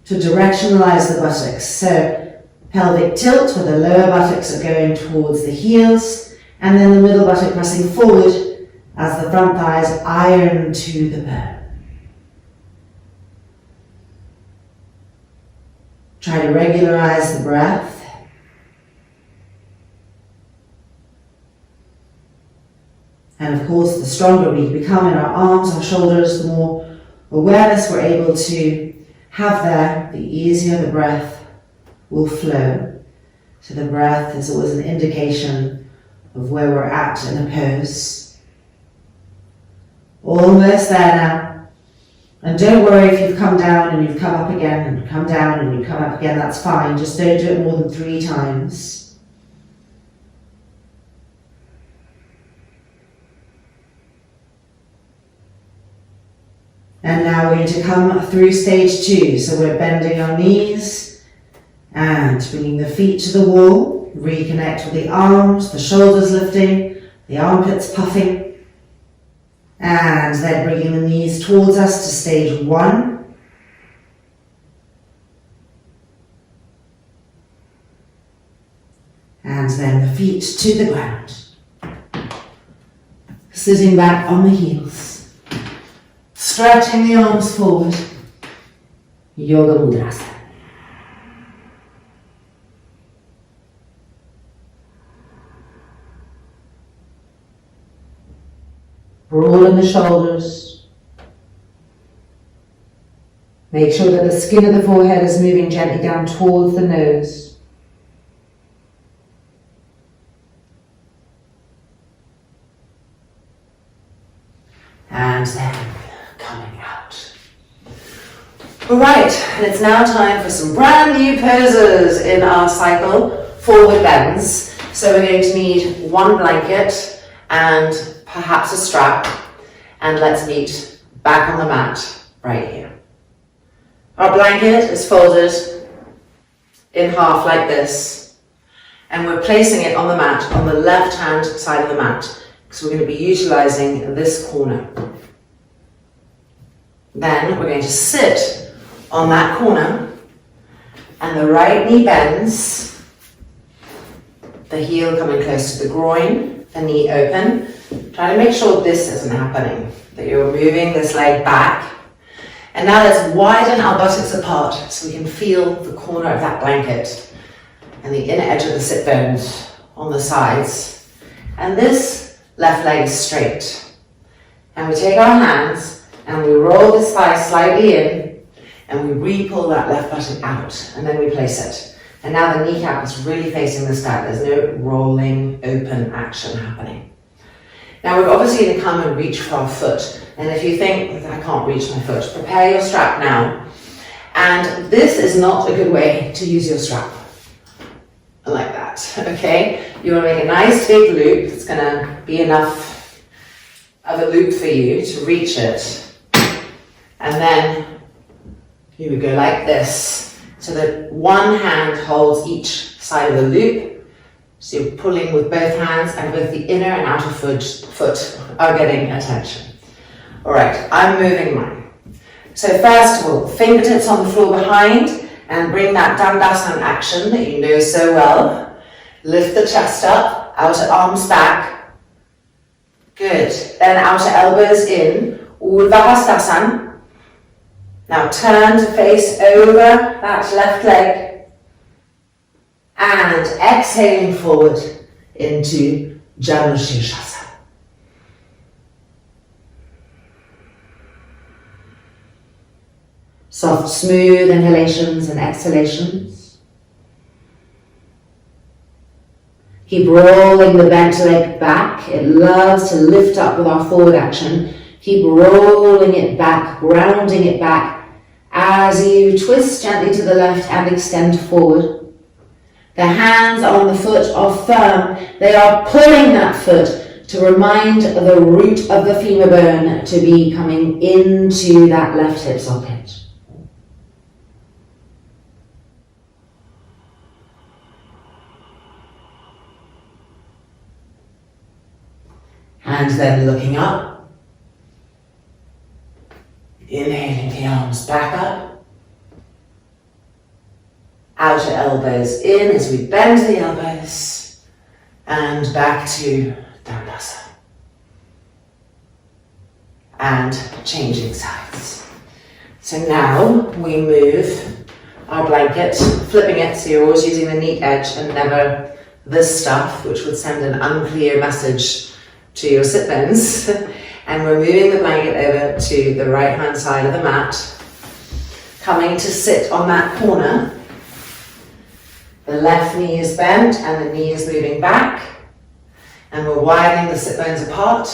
To directionalize the buttocks. So pelvic tilt where the lower buttocks are going towards the heels and then the middle buttock pressing forward as the front thighs iron to the bone. Try to regularize the breath. And of course, the stronger we become in our arms, our shoulders, the more awareness we're able to have there, the easier the breath will flow. So the breath is always an indication of where we're at in a pose. Almost there now. And don't worry if you've come down and you've come up again and come down and you come up again, that's fine. Just don't do it more than 3 times. And now we're going to come through stage 2. So we're bending our knees and bringing the feet to the wall. Reconnect with the arms, the shoulders lifting, the armpits puffing. And then bringing the knees towards us to stage 1. And then the feet to the ground. Sitting back on the heels. Stretching the arms forward. Yoga Mudrasana. Broaden the shoulders. Make sure that the skin of the forehead is moving gently down towards the nose. And then coming out. Alright, and it's now time for some brand new poses in our cycle, forward bends. So we're going to need one blanket and perhaps a strap, and let's meet back on the mat right here. Our blanket is folded in half like this, and we're placing it on the mat on the left hand side of the mat, because we're going to be utilizing this corner. Then we're going to sit on that corner, and the right knee bends, the heel coming close to the groin, the knee open. Try to make sure this isn't happening, that you're moving this leg back. And now let's widen our buttocks apart so we can feel the corner of that blanket and the inner edge of the sit bones on the sides. And this left leg is straight. And we take our hands and we roll this thigh slightly in and we re-pull that left buttock out, and then we place it. And now the kneecap is really facing the sky. There's no rolling, open action happening. Now we're obviously going to come and reach for our foot. And if you think, I can't reach my foot, prepare your strap now. And this is not a good way to use your strap. Like that, okay? You want to make a nice big loop. It's going to be enough of a loop for you to reach it. And then you would go like this, so that one hand holds each side of the loop. So you're pulling with both hands, and both the inner and outer foot are getting attention. All right, I'm moving mine. So first of all, fingertips on the floor behind, and bring that Dandasana action that you know so well. Lift the chest up, outer arms back. Good. Then outer elbows in, Virabhadrasana. Now turn to face over that left leg. And exhaling forward into Janushirsasana. Soft, smooth inhalations and exhalations. Keep rolling the bent leg back. It loves to lift up with our forward action. Keep rolling it back, grounding it back as you twist gently to the left and extend forward. The hands on the foot are firm. They are pulling that foot to remind the root of the femur bone to be coming into that left hip socket. And then looking up. Inhaling the arms back up. Outer elbows in as we bend the elbows, and back to Dandasana. And changing sides. So now we move our blanket, flipping it so you're always using the neat edge and never this stuff, which would send an unclear message to your sit bones. And we're moving the blanket over to the right hand side of the mat, coming to sit on that corner. The left knee is bent and the knee is moving back, and we're widening the sit bones apart.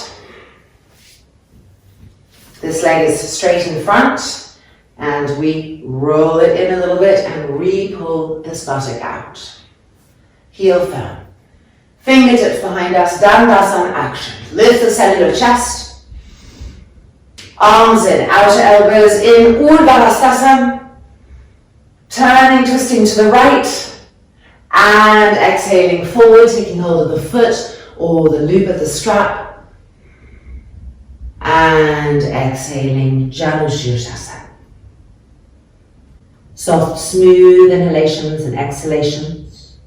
This leg is straight in front, and we roll it in a little bit and re-pull this buttock out. Heel firm. Fingertips behind us, Dandasana action. Lift the cellular chest. Arms in, outer elbows in, Virabhadrasana. Turning, twisting to the right. And exhaling forward, taking hold of the foot or the loop of the strap. And exhaling, Janushirsasana. Soft, smooth inhalations and exhalations.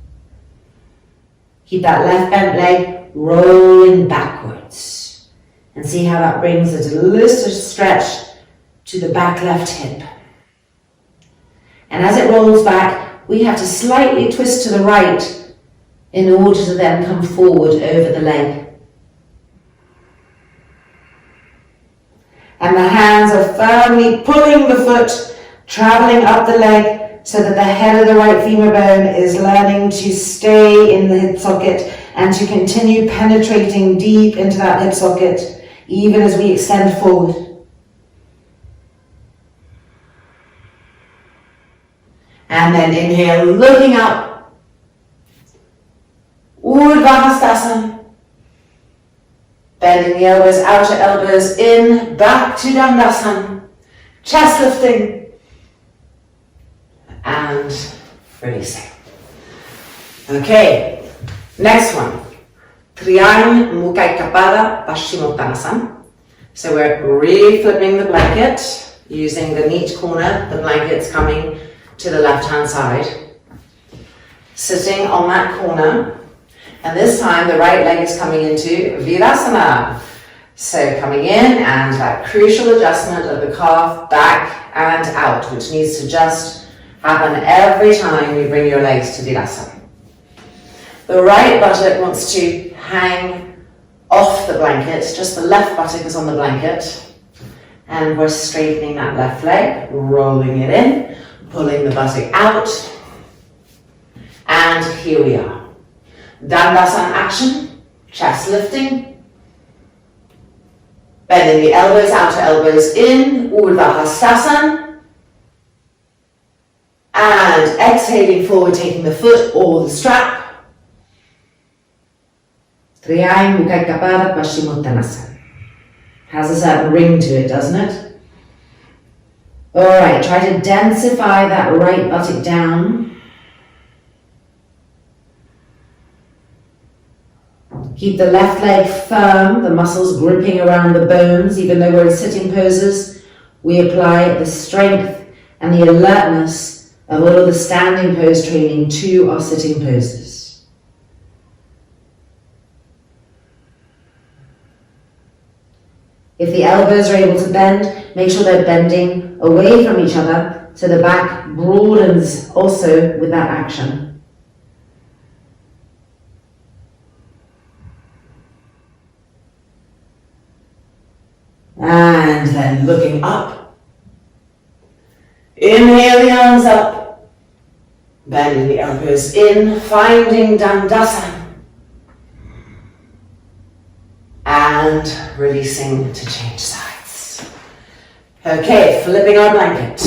Keep that left bent leg rolling backwards. And see how that brings a delicious stretch to the back left hip. And as it rolls back, we have to slightly twist to the right in order to then come forward over the leg. And the hands are firmly pulling the foot, traveling up the leg so that the head of the right femur bone is learning to stay in the hip socket and to continue penetrating deep into that hip socket even as we extend forward. And then inhale, looking up. Urdhva. Bending the elbows, outer elbows in, back to Dandasana. Chest lifting. And releasing. Okay, next one. Triang Mukaikapada Paschimottanasana. So we're really flipping the blanket, using the neat corner. The blanket's coming to the left-hand side. Sitting on that corner. And this time the right leg is coming into Virasana. So coming in and that crucial adjustment of the calf back and out, which needs to just happen every time you bring your legs to Virasana. The right buttock wants to hang off the blanket, just the left buttock is on the blanket. And we're straightening that left leg, rolling it in, pulling the buttock out. And here we are. Dandasana action, chest lifting. Bending the elbows, outer elbows in, Urdhva. And exhaling forward, taking the foot or the strap. Triang Mukaikapada Paschimottanasana. Has a certain ring to it, doesn't it? Alright, try to densify that right buttock down. Keep the left leg firm, the muscles gripping around the bones. Even though we're in sitting poses, we apply the strength and the alertness of all of the standing pose training to our sitting poses. If the elbows are able to bend, make sure they're bending away from each other so the back broadens also with that action. And then looking up. Inhale the arms up. Bending the elbows in, finding Dandasana. And releasing to change sides. Okay, flipping our blanket.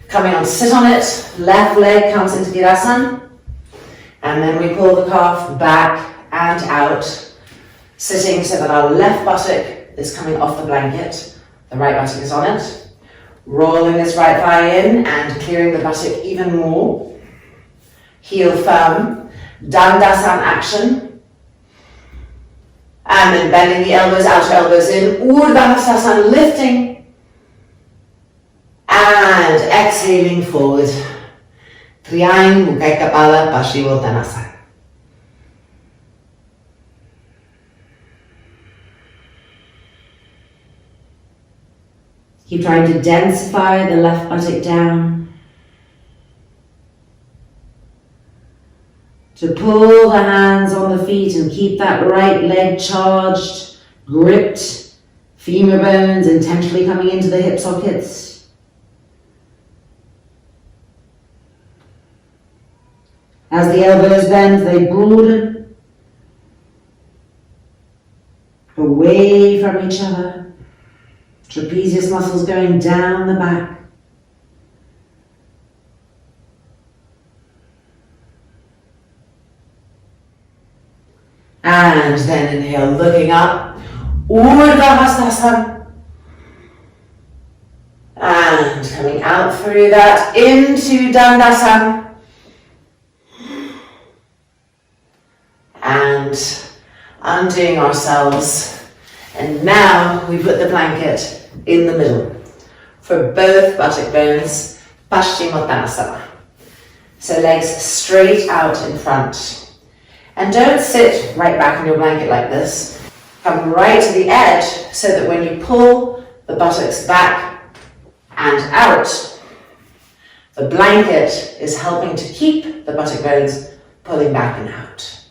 Coming on, sit on it. Left leg comes into Virasana. And then we pull the calf back and out. Sitting so that our left buttock is coming off the blanket. The right buttock is on it. Rolling this right thigh in and clearing the buttock even more. Heel firm. Dandasana action. And then bending the elbows, outer elbows in, Urdhva, lifting. And exhaling forward. Triang Mukaikapada Paschimottanasana. Keep trying to densify the left buttock down. To pull the hands on the feet and keep that right leg charged, gripped, femur bones intentionally coming into the hip sockets. As the elbows bend, they broaden away from each other. Trapezius muscles going down the back. And then inhale, looking up. Urdhva. And coming out through that into Dandasana. And undoing ourselves. And now we put the blanket in the middle for both buttock bones, Paschimottanasana. So legs straight out in front. And don't sit right back on your blanket like this. Come right to the edge so that when you pull the buttocks back and out, the blanket is helping to keep the buttock bones pulling back and out.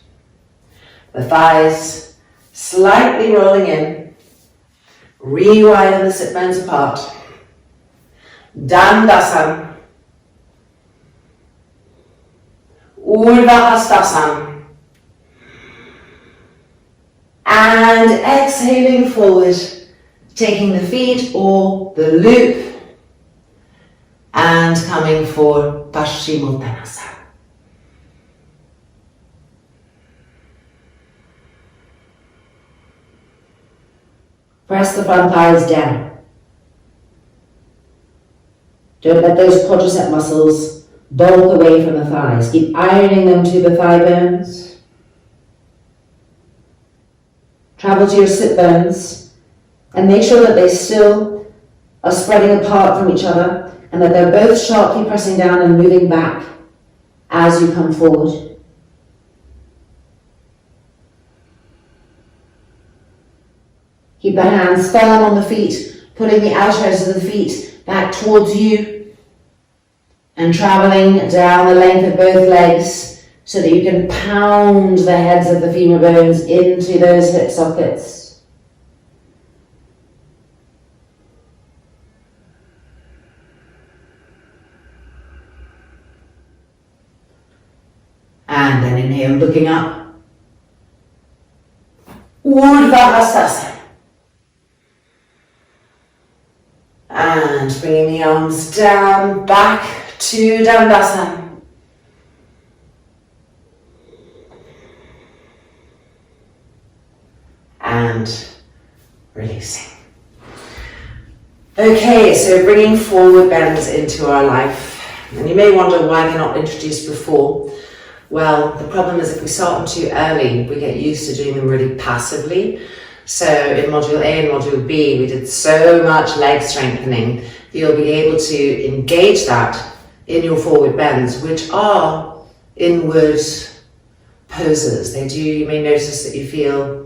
The thighs slightly rolling in, re-widen the sit bones apart. Dandasana, Urdhva. And exhaling forward, taking the feet or the loop and coming for Paschimottanasana. Press the front thighs down. Don't let those quadricep muscles bulk away from the thighs. Keep ironing them to the thigh bones. Travel to your sit bones and make sure that they still are spreading apart from each other and that they're both sharply pressing down and moving back as you come forward. Keep the hands firm on the feet, pulling the outer edges of the feet back towards you and traveling down the length of both legs so that you can pound the heads of the femur bones into those hip sockets. And then inhale, looking up. Virabhadrasana. And bringing the arms down, back to Dandasana. And releasing. Okay, so bringing forward bends into our life. And you may wonder why they're not introduced before. Well, the problem is if we start them too early, we get used to doing them really passively. So in Module A and Module B, we did so much leg strengthening. You'll be able to engage that in your forward bends, which are inward poses. You may notice that you feel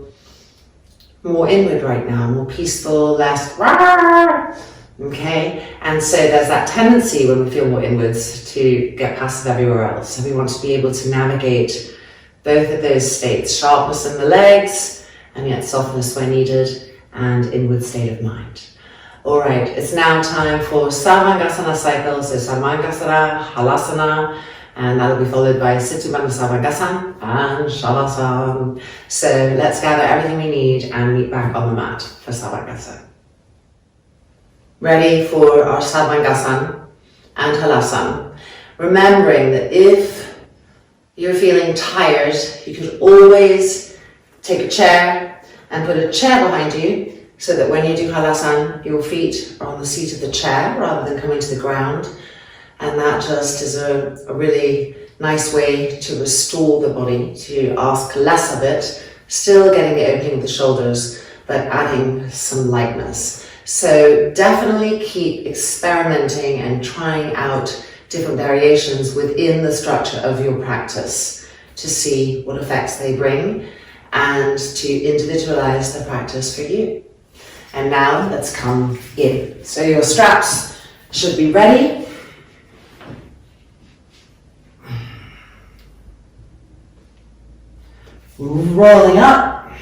more inward right now, more peaceful, less rah, okay? And so there's that tendency when we feel more inwards to get passive everywhere else. So we want to be able to navigate both of those states, sharpness in the legs, and yet softness where needed, and inward state of mind. All right, it's now time for Sarvangasana cycle. So Sarvangasana, Halasana, and that'll be followed by Setu Sarvangasana and Shavasana. So let's gather everything we need and meet back on the mat for Sarvangasana. Ready for our Sarvangasana and Halasana. Remembering that if you're feeling tired, you could always take a chair and put a chair behind you so that when you do Halasana, your feet are on the seat of the chair rather than coming to the ground. And that just is a really nice way to restore the body, to ask less of it, still getting the opening of the shoulders, but adding some lightness. So definitely keep experimenting and trying out different variations within the structure of your practice to see what effects they bring and to individualize the practice for you. And now let's come in. So your straps should be ready. Rolling up.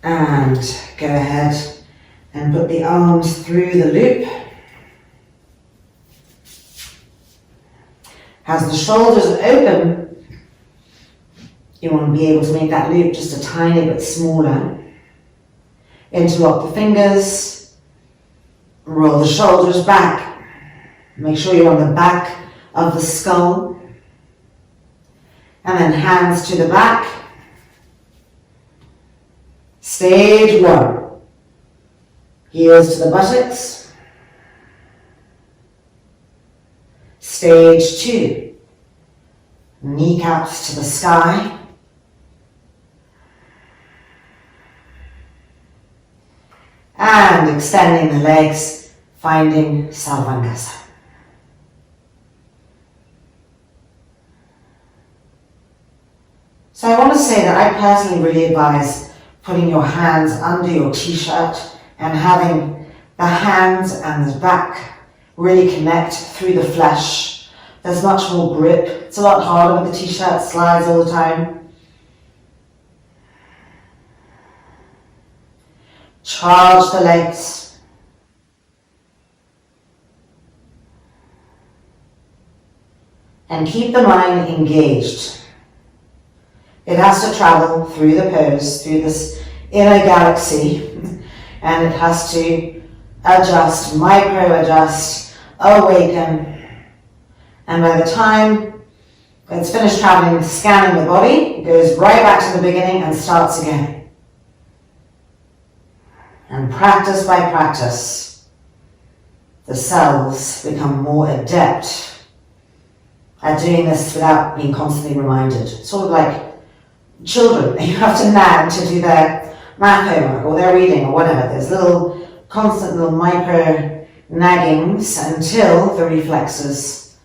And go ahead and put the arms through the loop. As the shoulders are open, you want to be able to make that loop just a tiny bit smaller. Interlock the fingers, roll the shoulders back. Make sure you're on the back of the skull. And then hands to the back. Stage 1. Heels to the buttocks. Stage 2. Kneecaps to the sky. And extending the legs, finding Sarvangasana. So I want to say that I personally really advise putting your hands under your t-shirt and having the hands and the back really connect through the flesh. There's much more grip. It's a lot harder with the t-shirt, slides all the time. Charge the legs. And keep the mind engaged. It has to travel through the pose, through this inner galaxy, and it has to adjust, micro-adjust, awaken. And by the time it's finished traveling, scanning the body, it goes right back to the beginning and starts again. And practice by practice, the cells become more adept at doing this without being constantly reminded. Sort of like children, you have to nag to do their math homework or their reading or whatever. There's little, constant little micro naggings until the reflexes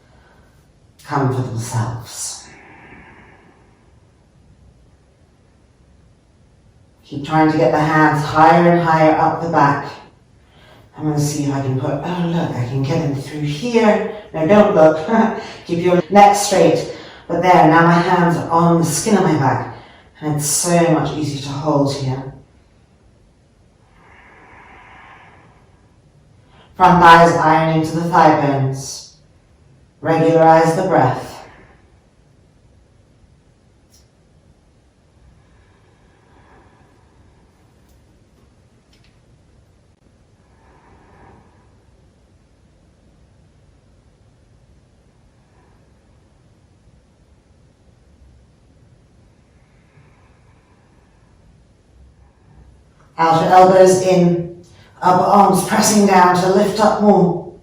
come for themselves. Keep trying to get the hands higher and higher up the back. I'm going to see if I can put, oh look, I can get them through here. No, don't look. Keep your neck straight. But there, now my hands are on the skin of my back. And it's so much easier to hold here. Front thighs ironing to the thigh bones. Regularize the breath. Outer elbows in, upper arms pressing down to lift up more.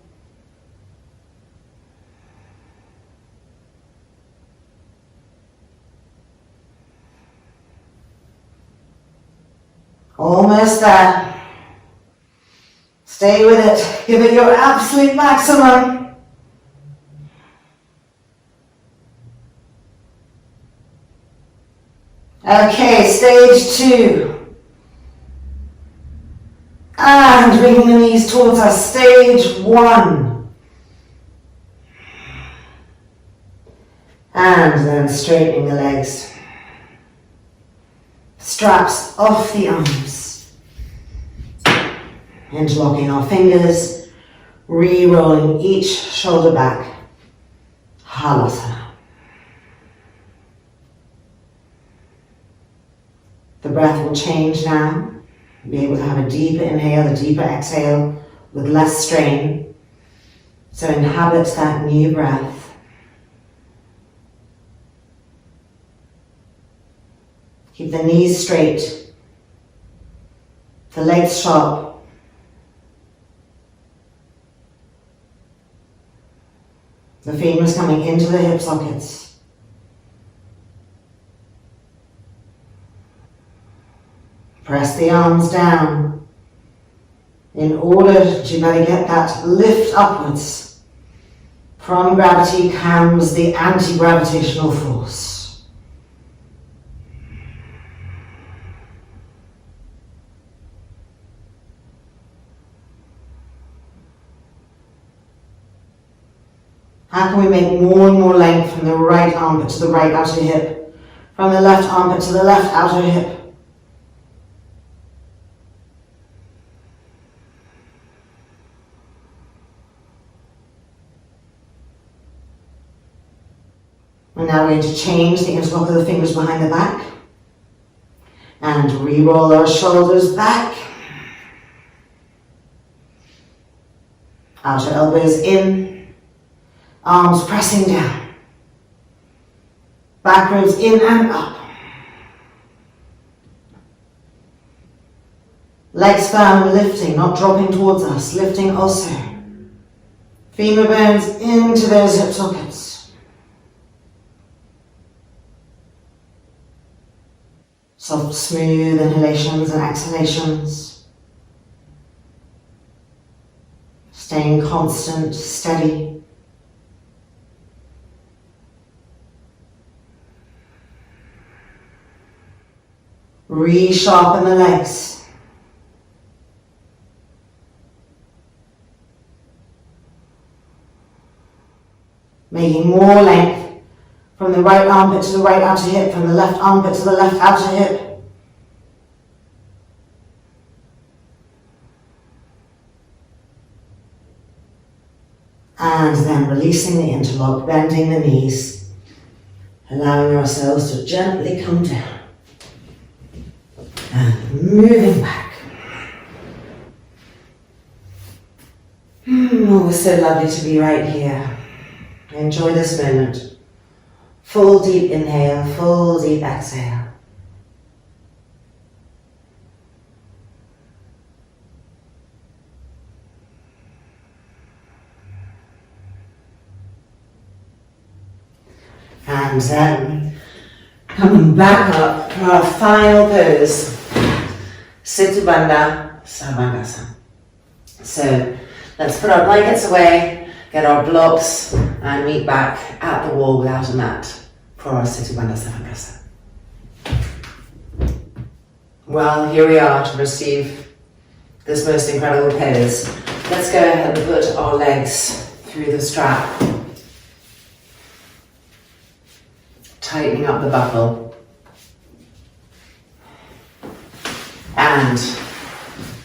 Almost there. Stay with it. Give it your absolute maximum. Okay, stage 2. And bringing the knees towards us, stage 1. And then straightening the legs. Straps off the arms. Interlocking our fingers, re-rolling each shoulder back. Halasana. The breath will change now. Be able to have a deeper inhale, a deeper exhale with less strain. So inhabit that new breath. Keep the knees straight, the legs sharp. The femurs coming into the hip sockets. Press the arms down in order to better get that lift upwards. From gravity comes the anti-gravitational force. How can we make more and more length from the right armpit to the right outer hip, from the left armpit to the left outer hip? We're now going to change the interlock of the fingers behind the back and re-roll our shoulders back. Outer elbows in, arms pressing down. Back ribs in and up. Legs firm, lifting, not dropping towards us, lifting also. Femur bones into those hip sockets. Soft, smooth inhalations and exhalations. Staying constant, steady. Resharpen the legs. Making more length from the right armpit to the right outer hip, from the left armpit to the left outer hip. And then releasing the interlock, bending the knees, allowing ourselves to gently come down. And moving back. Always so lovely to be right here. Enjoy this moment. Full deep inhale, full deep exhale. And then coming back up for our final pose, Setu, Bandha, Sarvangasana. So let's put our blankets away, get our blocks, and meet back at the wall without a mat for our Setu, Bandha, Sarvangasana. Well, here we are to receive this most incredible pose. Let's go ahead and put our legs through the strap, tightening up the buckle, and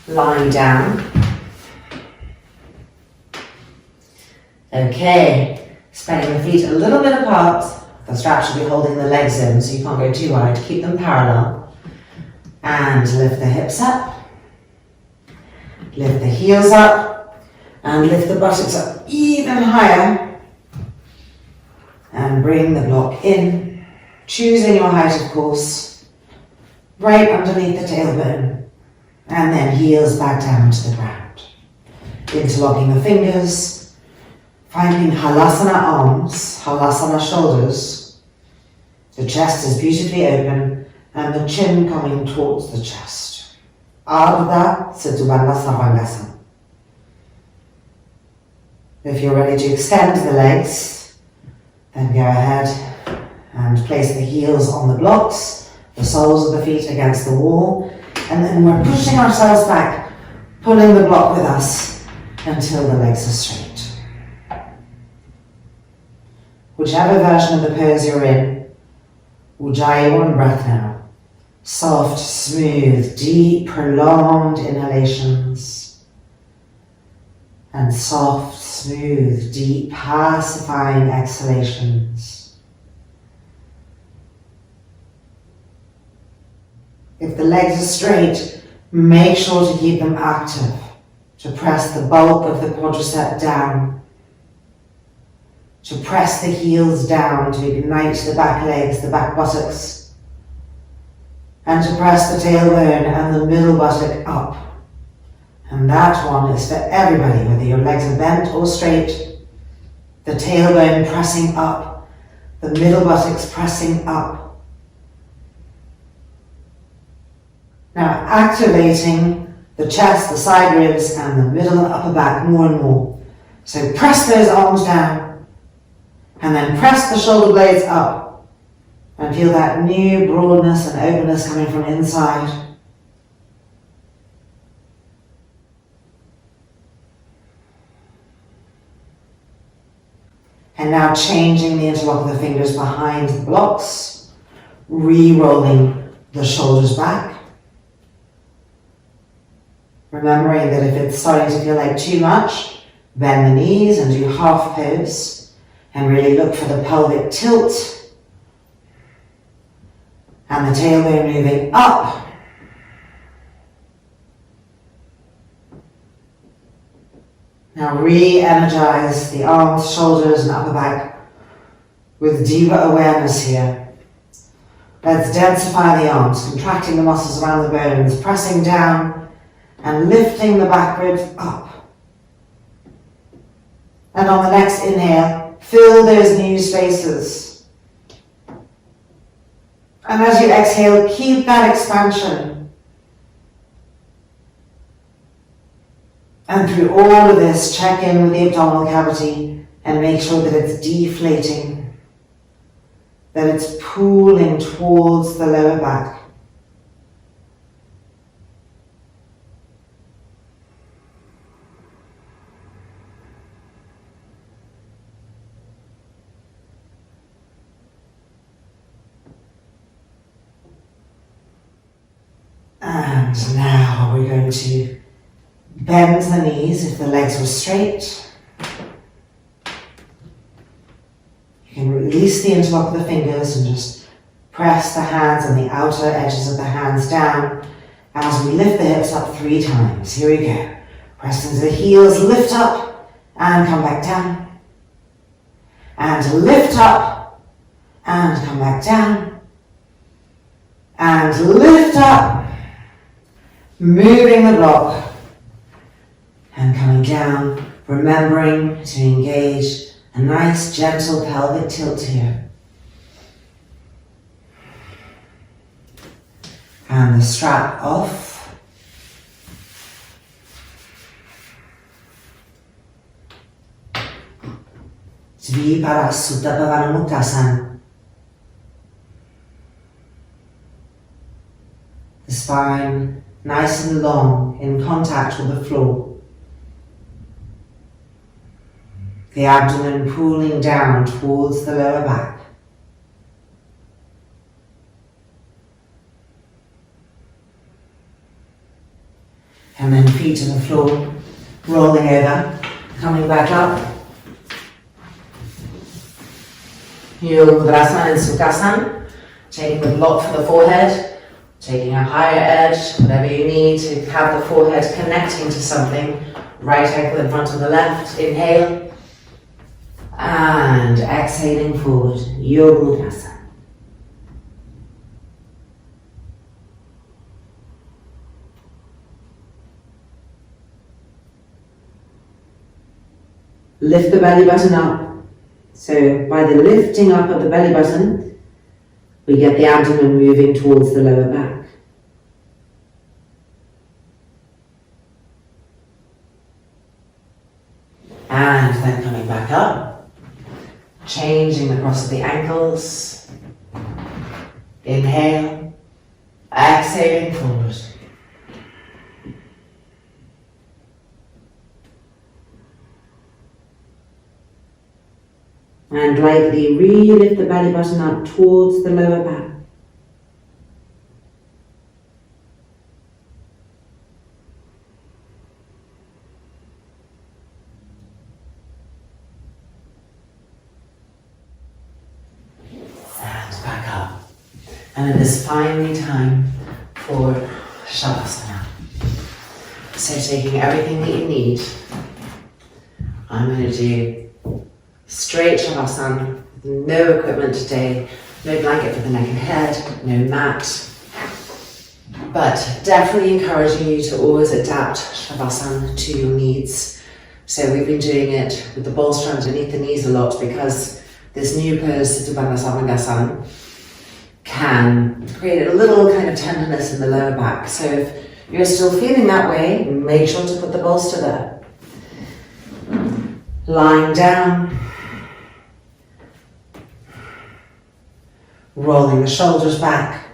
lying down. Okay, spreading the feet a little bit apart. The strap should be holding the legs in, so you can't go too wide. Keep them parallel. And lift the hips up. Lift the heels up. And lift the buttocks up even higher. And bring the block in. Choosing your height, of course. Right underneath the tailbone. And then heels back down to the ground. Interlocking the fingers. Finding Halasana arms, Halasana shoulders. The chest is beautifully open and the chin coming towards the chest. Ardha Chandrasana. If you're ready to extend the legs, then go ahead and place the heels on the blocks, the soles of the feet against the wall, and then we're pushing ourselves back, pulling the block with us until the legs are straight. Whichever version of the pose you're in, Ujjayi one breath now. Soft, smooth, deep, prolonged inhalations. And soft, smooth, deep, pacifying exhalations. If the legs are straight, make sure to keep them active, to press the bulk of the quadricep down. To press the heels down to ignite the back legs, the back buttocks. And to press the tailbone and the middle buttock up. And that one is for everybody, whether your legs are bent or straight. The tailbone pressing up, the middle buttocks pressing up. Now activating the chest, the side ribs, and the middle and upper back more and more. So press those arms down. And then press the shoulder blades up and feel that new broadness and openness coming from inside. And now changing the interlock of the fingers behind the blocks, re-rolling the shoulders back. Remembering that if it's starting to feel like too much, bend the knees and do half pose. And really look for the pelvic tilt and the tailbone moving up. Now re-energize the arms, shoulders and upper back with deeper awareness here. Let's densify the arms, contracting the muscles around the bones, pressing down and lifting the back ribs up. And on the next inhale, fill those new spaces. And as you exhale, keep that expansion. And through all of this, check in with the abdominal cavity and make sure that it's deflating, that it's pooling towards the lower back. And now we're going to bend the knees if the legs were straight. You can release the interlock of the fingers and just press the hands and the outer edges of the hands down as we lift the hips up 3 times. Here we go. Press into the heels, lift up and come back down. And lift up and come back down. And lift up. Moving the block and coming down, remembering to engage a nice gentle pelvic tilt here. And the strap off. Supta The spine nice and long in contact with the floor. The abdomen pooling down towards the lower back. And then feet to the floor, rolling over, coming back up. Virabhadrasana and Sukhasana, taking the block for the forehead. Taking a higher edge, whatever you need to have the forehead connecting to something. Right ankle in front of the left, inhale. And exhaling forward, Virabhadrasana. Lift the belly button up. So by the lifting up of the belly button, we get the abdomen moving towards the lower back. And then coming back up, changing the cross of the ankles. Inhale, exhaling forward. And lightly re-lift the belly button up towards the lower back. And back up. And it is finally time for Shavasana. So taking everything that you need, I'm going to do straight Shavasana, no equipment today, no blanket for the neck and head, no mat. But definitely encouraging you to always adapt Shavasana to your needs. So we've been doing it with the bolster underneath the knees a lot because this new pose, Setu Sarvangasana, can create a little kind of tenderness in the lower back. So if you're still feeling that way, make sure to put the bolster there. Lying down. Rolling the shoulders back.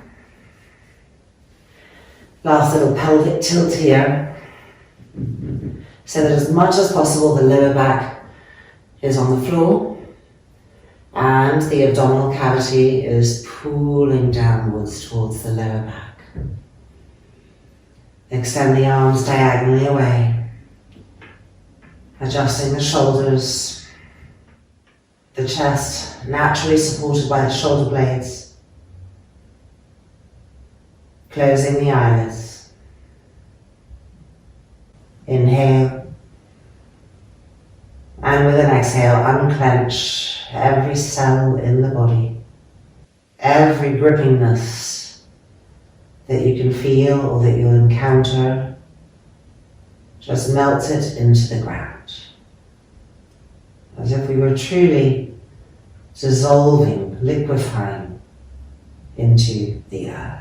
Last little pelvic tilt here. So that as much as possible the lower back is on the floor and the abdominal cavity is pooling downwards towards the lower back. Extend the arms diagonally away. Adjusting the shoulders. The chest naturally supported by the shoulder blades. Closing the eyelids. Inhale. And with an exhale, unclench every cell in the body. Every grippingness that you can feel or that you'll encounter just melted into the ground. As if we were truly dissolving, liquefying into the earth.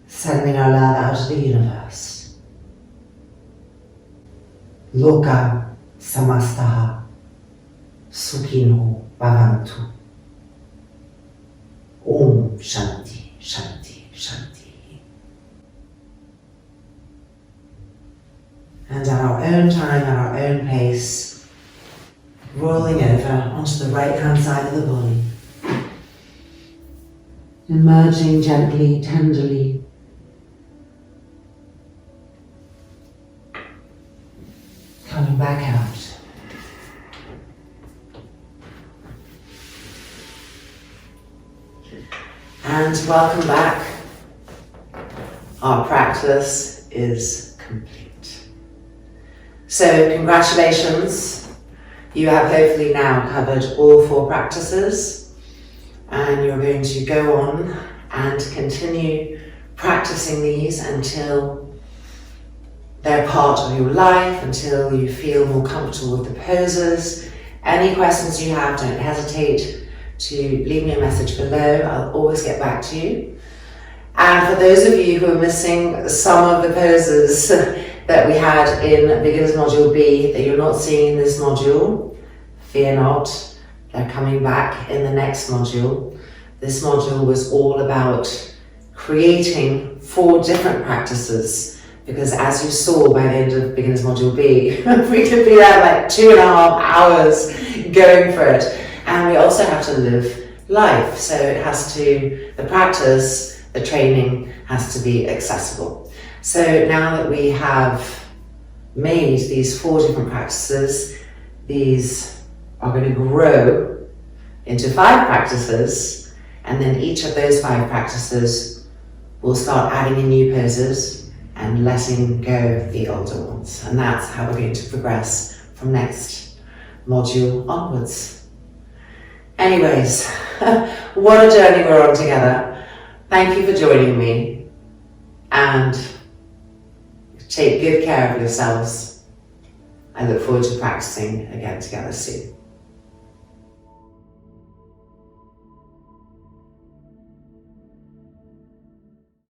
Sending our love out to the universe. Loka samastaha sukhino bhavantu. Om Shanti, Shanti, Shanti. And at our own time, at our own pace, rolling over onto the right hand side of the body. Emerging gently, tenderly. Coming back out. And welcome back. Our practice is complete. So congratulations. You have hopefully now covered all 4 practices, and you're going to go on and continue practicing these until they're part of your life, until you feel more comfortable with the poses. Any questions you have, don't hesitate to leave me a message below. I'll always get back to you. And for those of you who are missing some of the poses that we had in Beginner's Module B that you're not seeing in this module, fear not, they're coming back in the next module. This module was all about creating 4 different practices, because as you saw by the end of Beginner's Module B, we could be there like 2.5 hours going for it. And we also have to live life. So it has to, the practice, the training has to be accessible. So now that we have made these 4 different practices, these are going to grow into 5 practices, and then each of those 5 practices we'll start adding in new poses and letting go of the older ones. And that's how we're going to progress from next module onwards. Anyways, what a journey we're on together. Thank you for joining me, and take good care of yourselves. I look forward to practicing again together soon.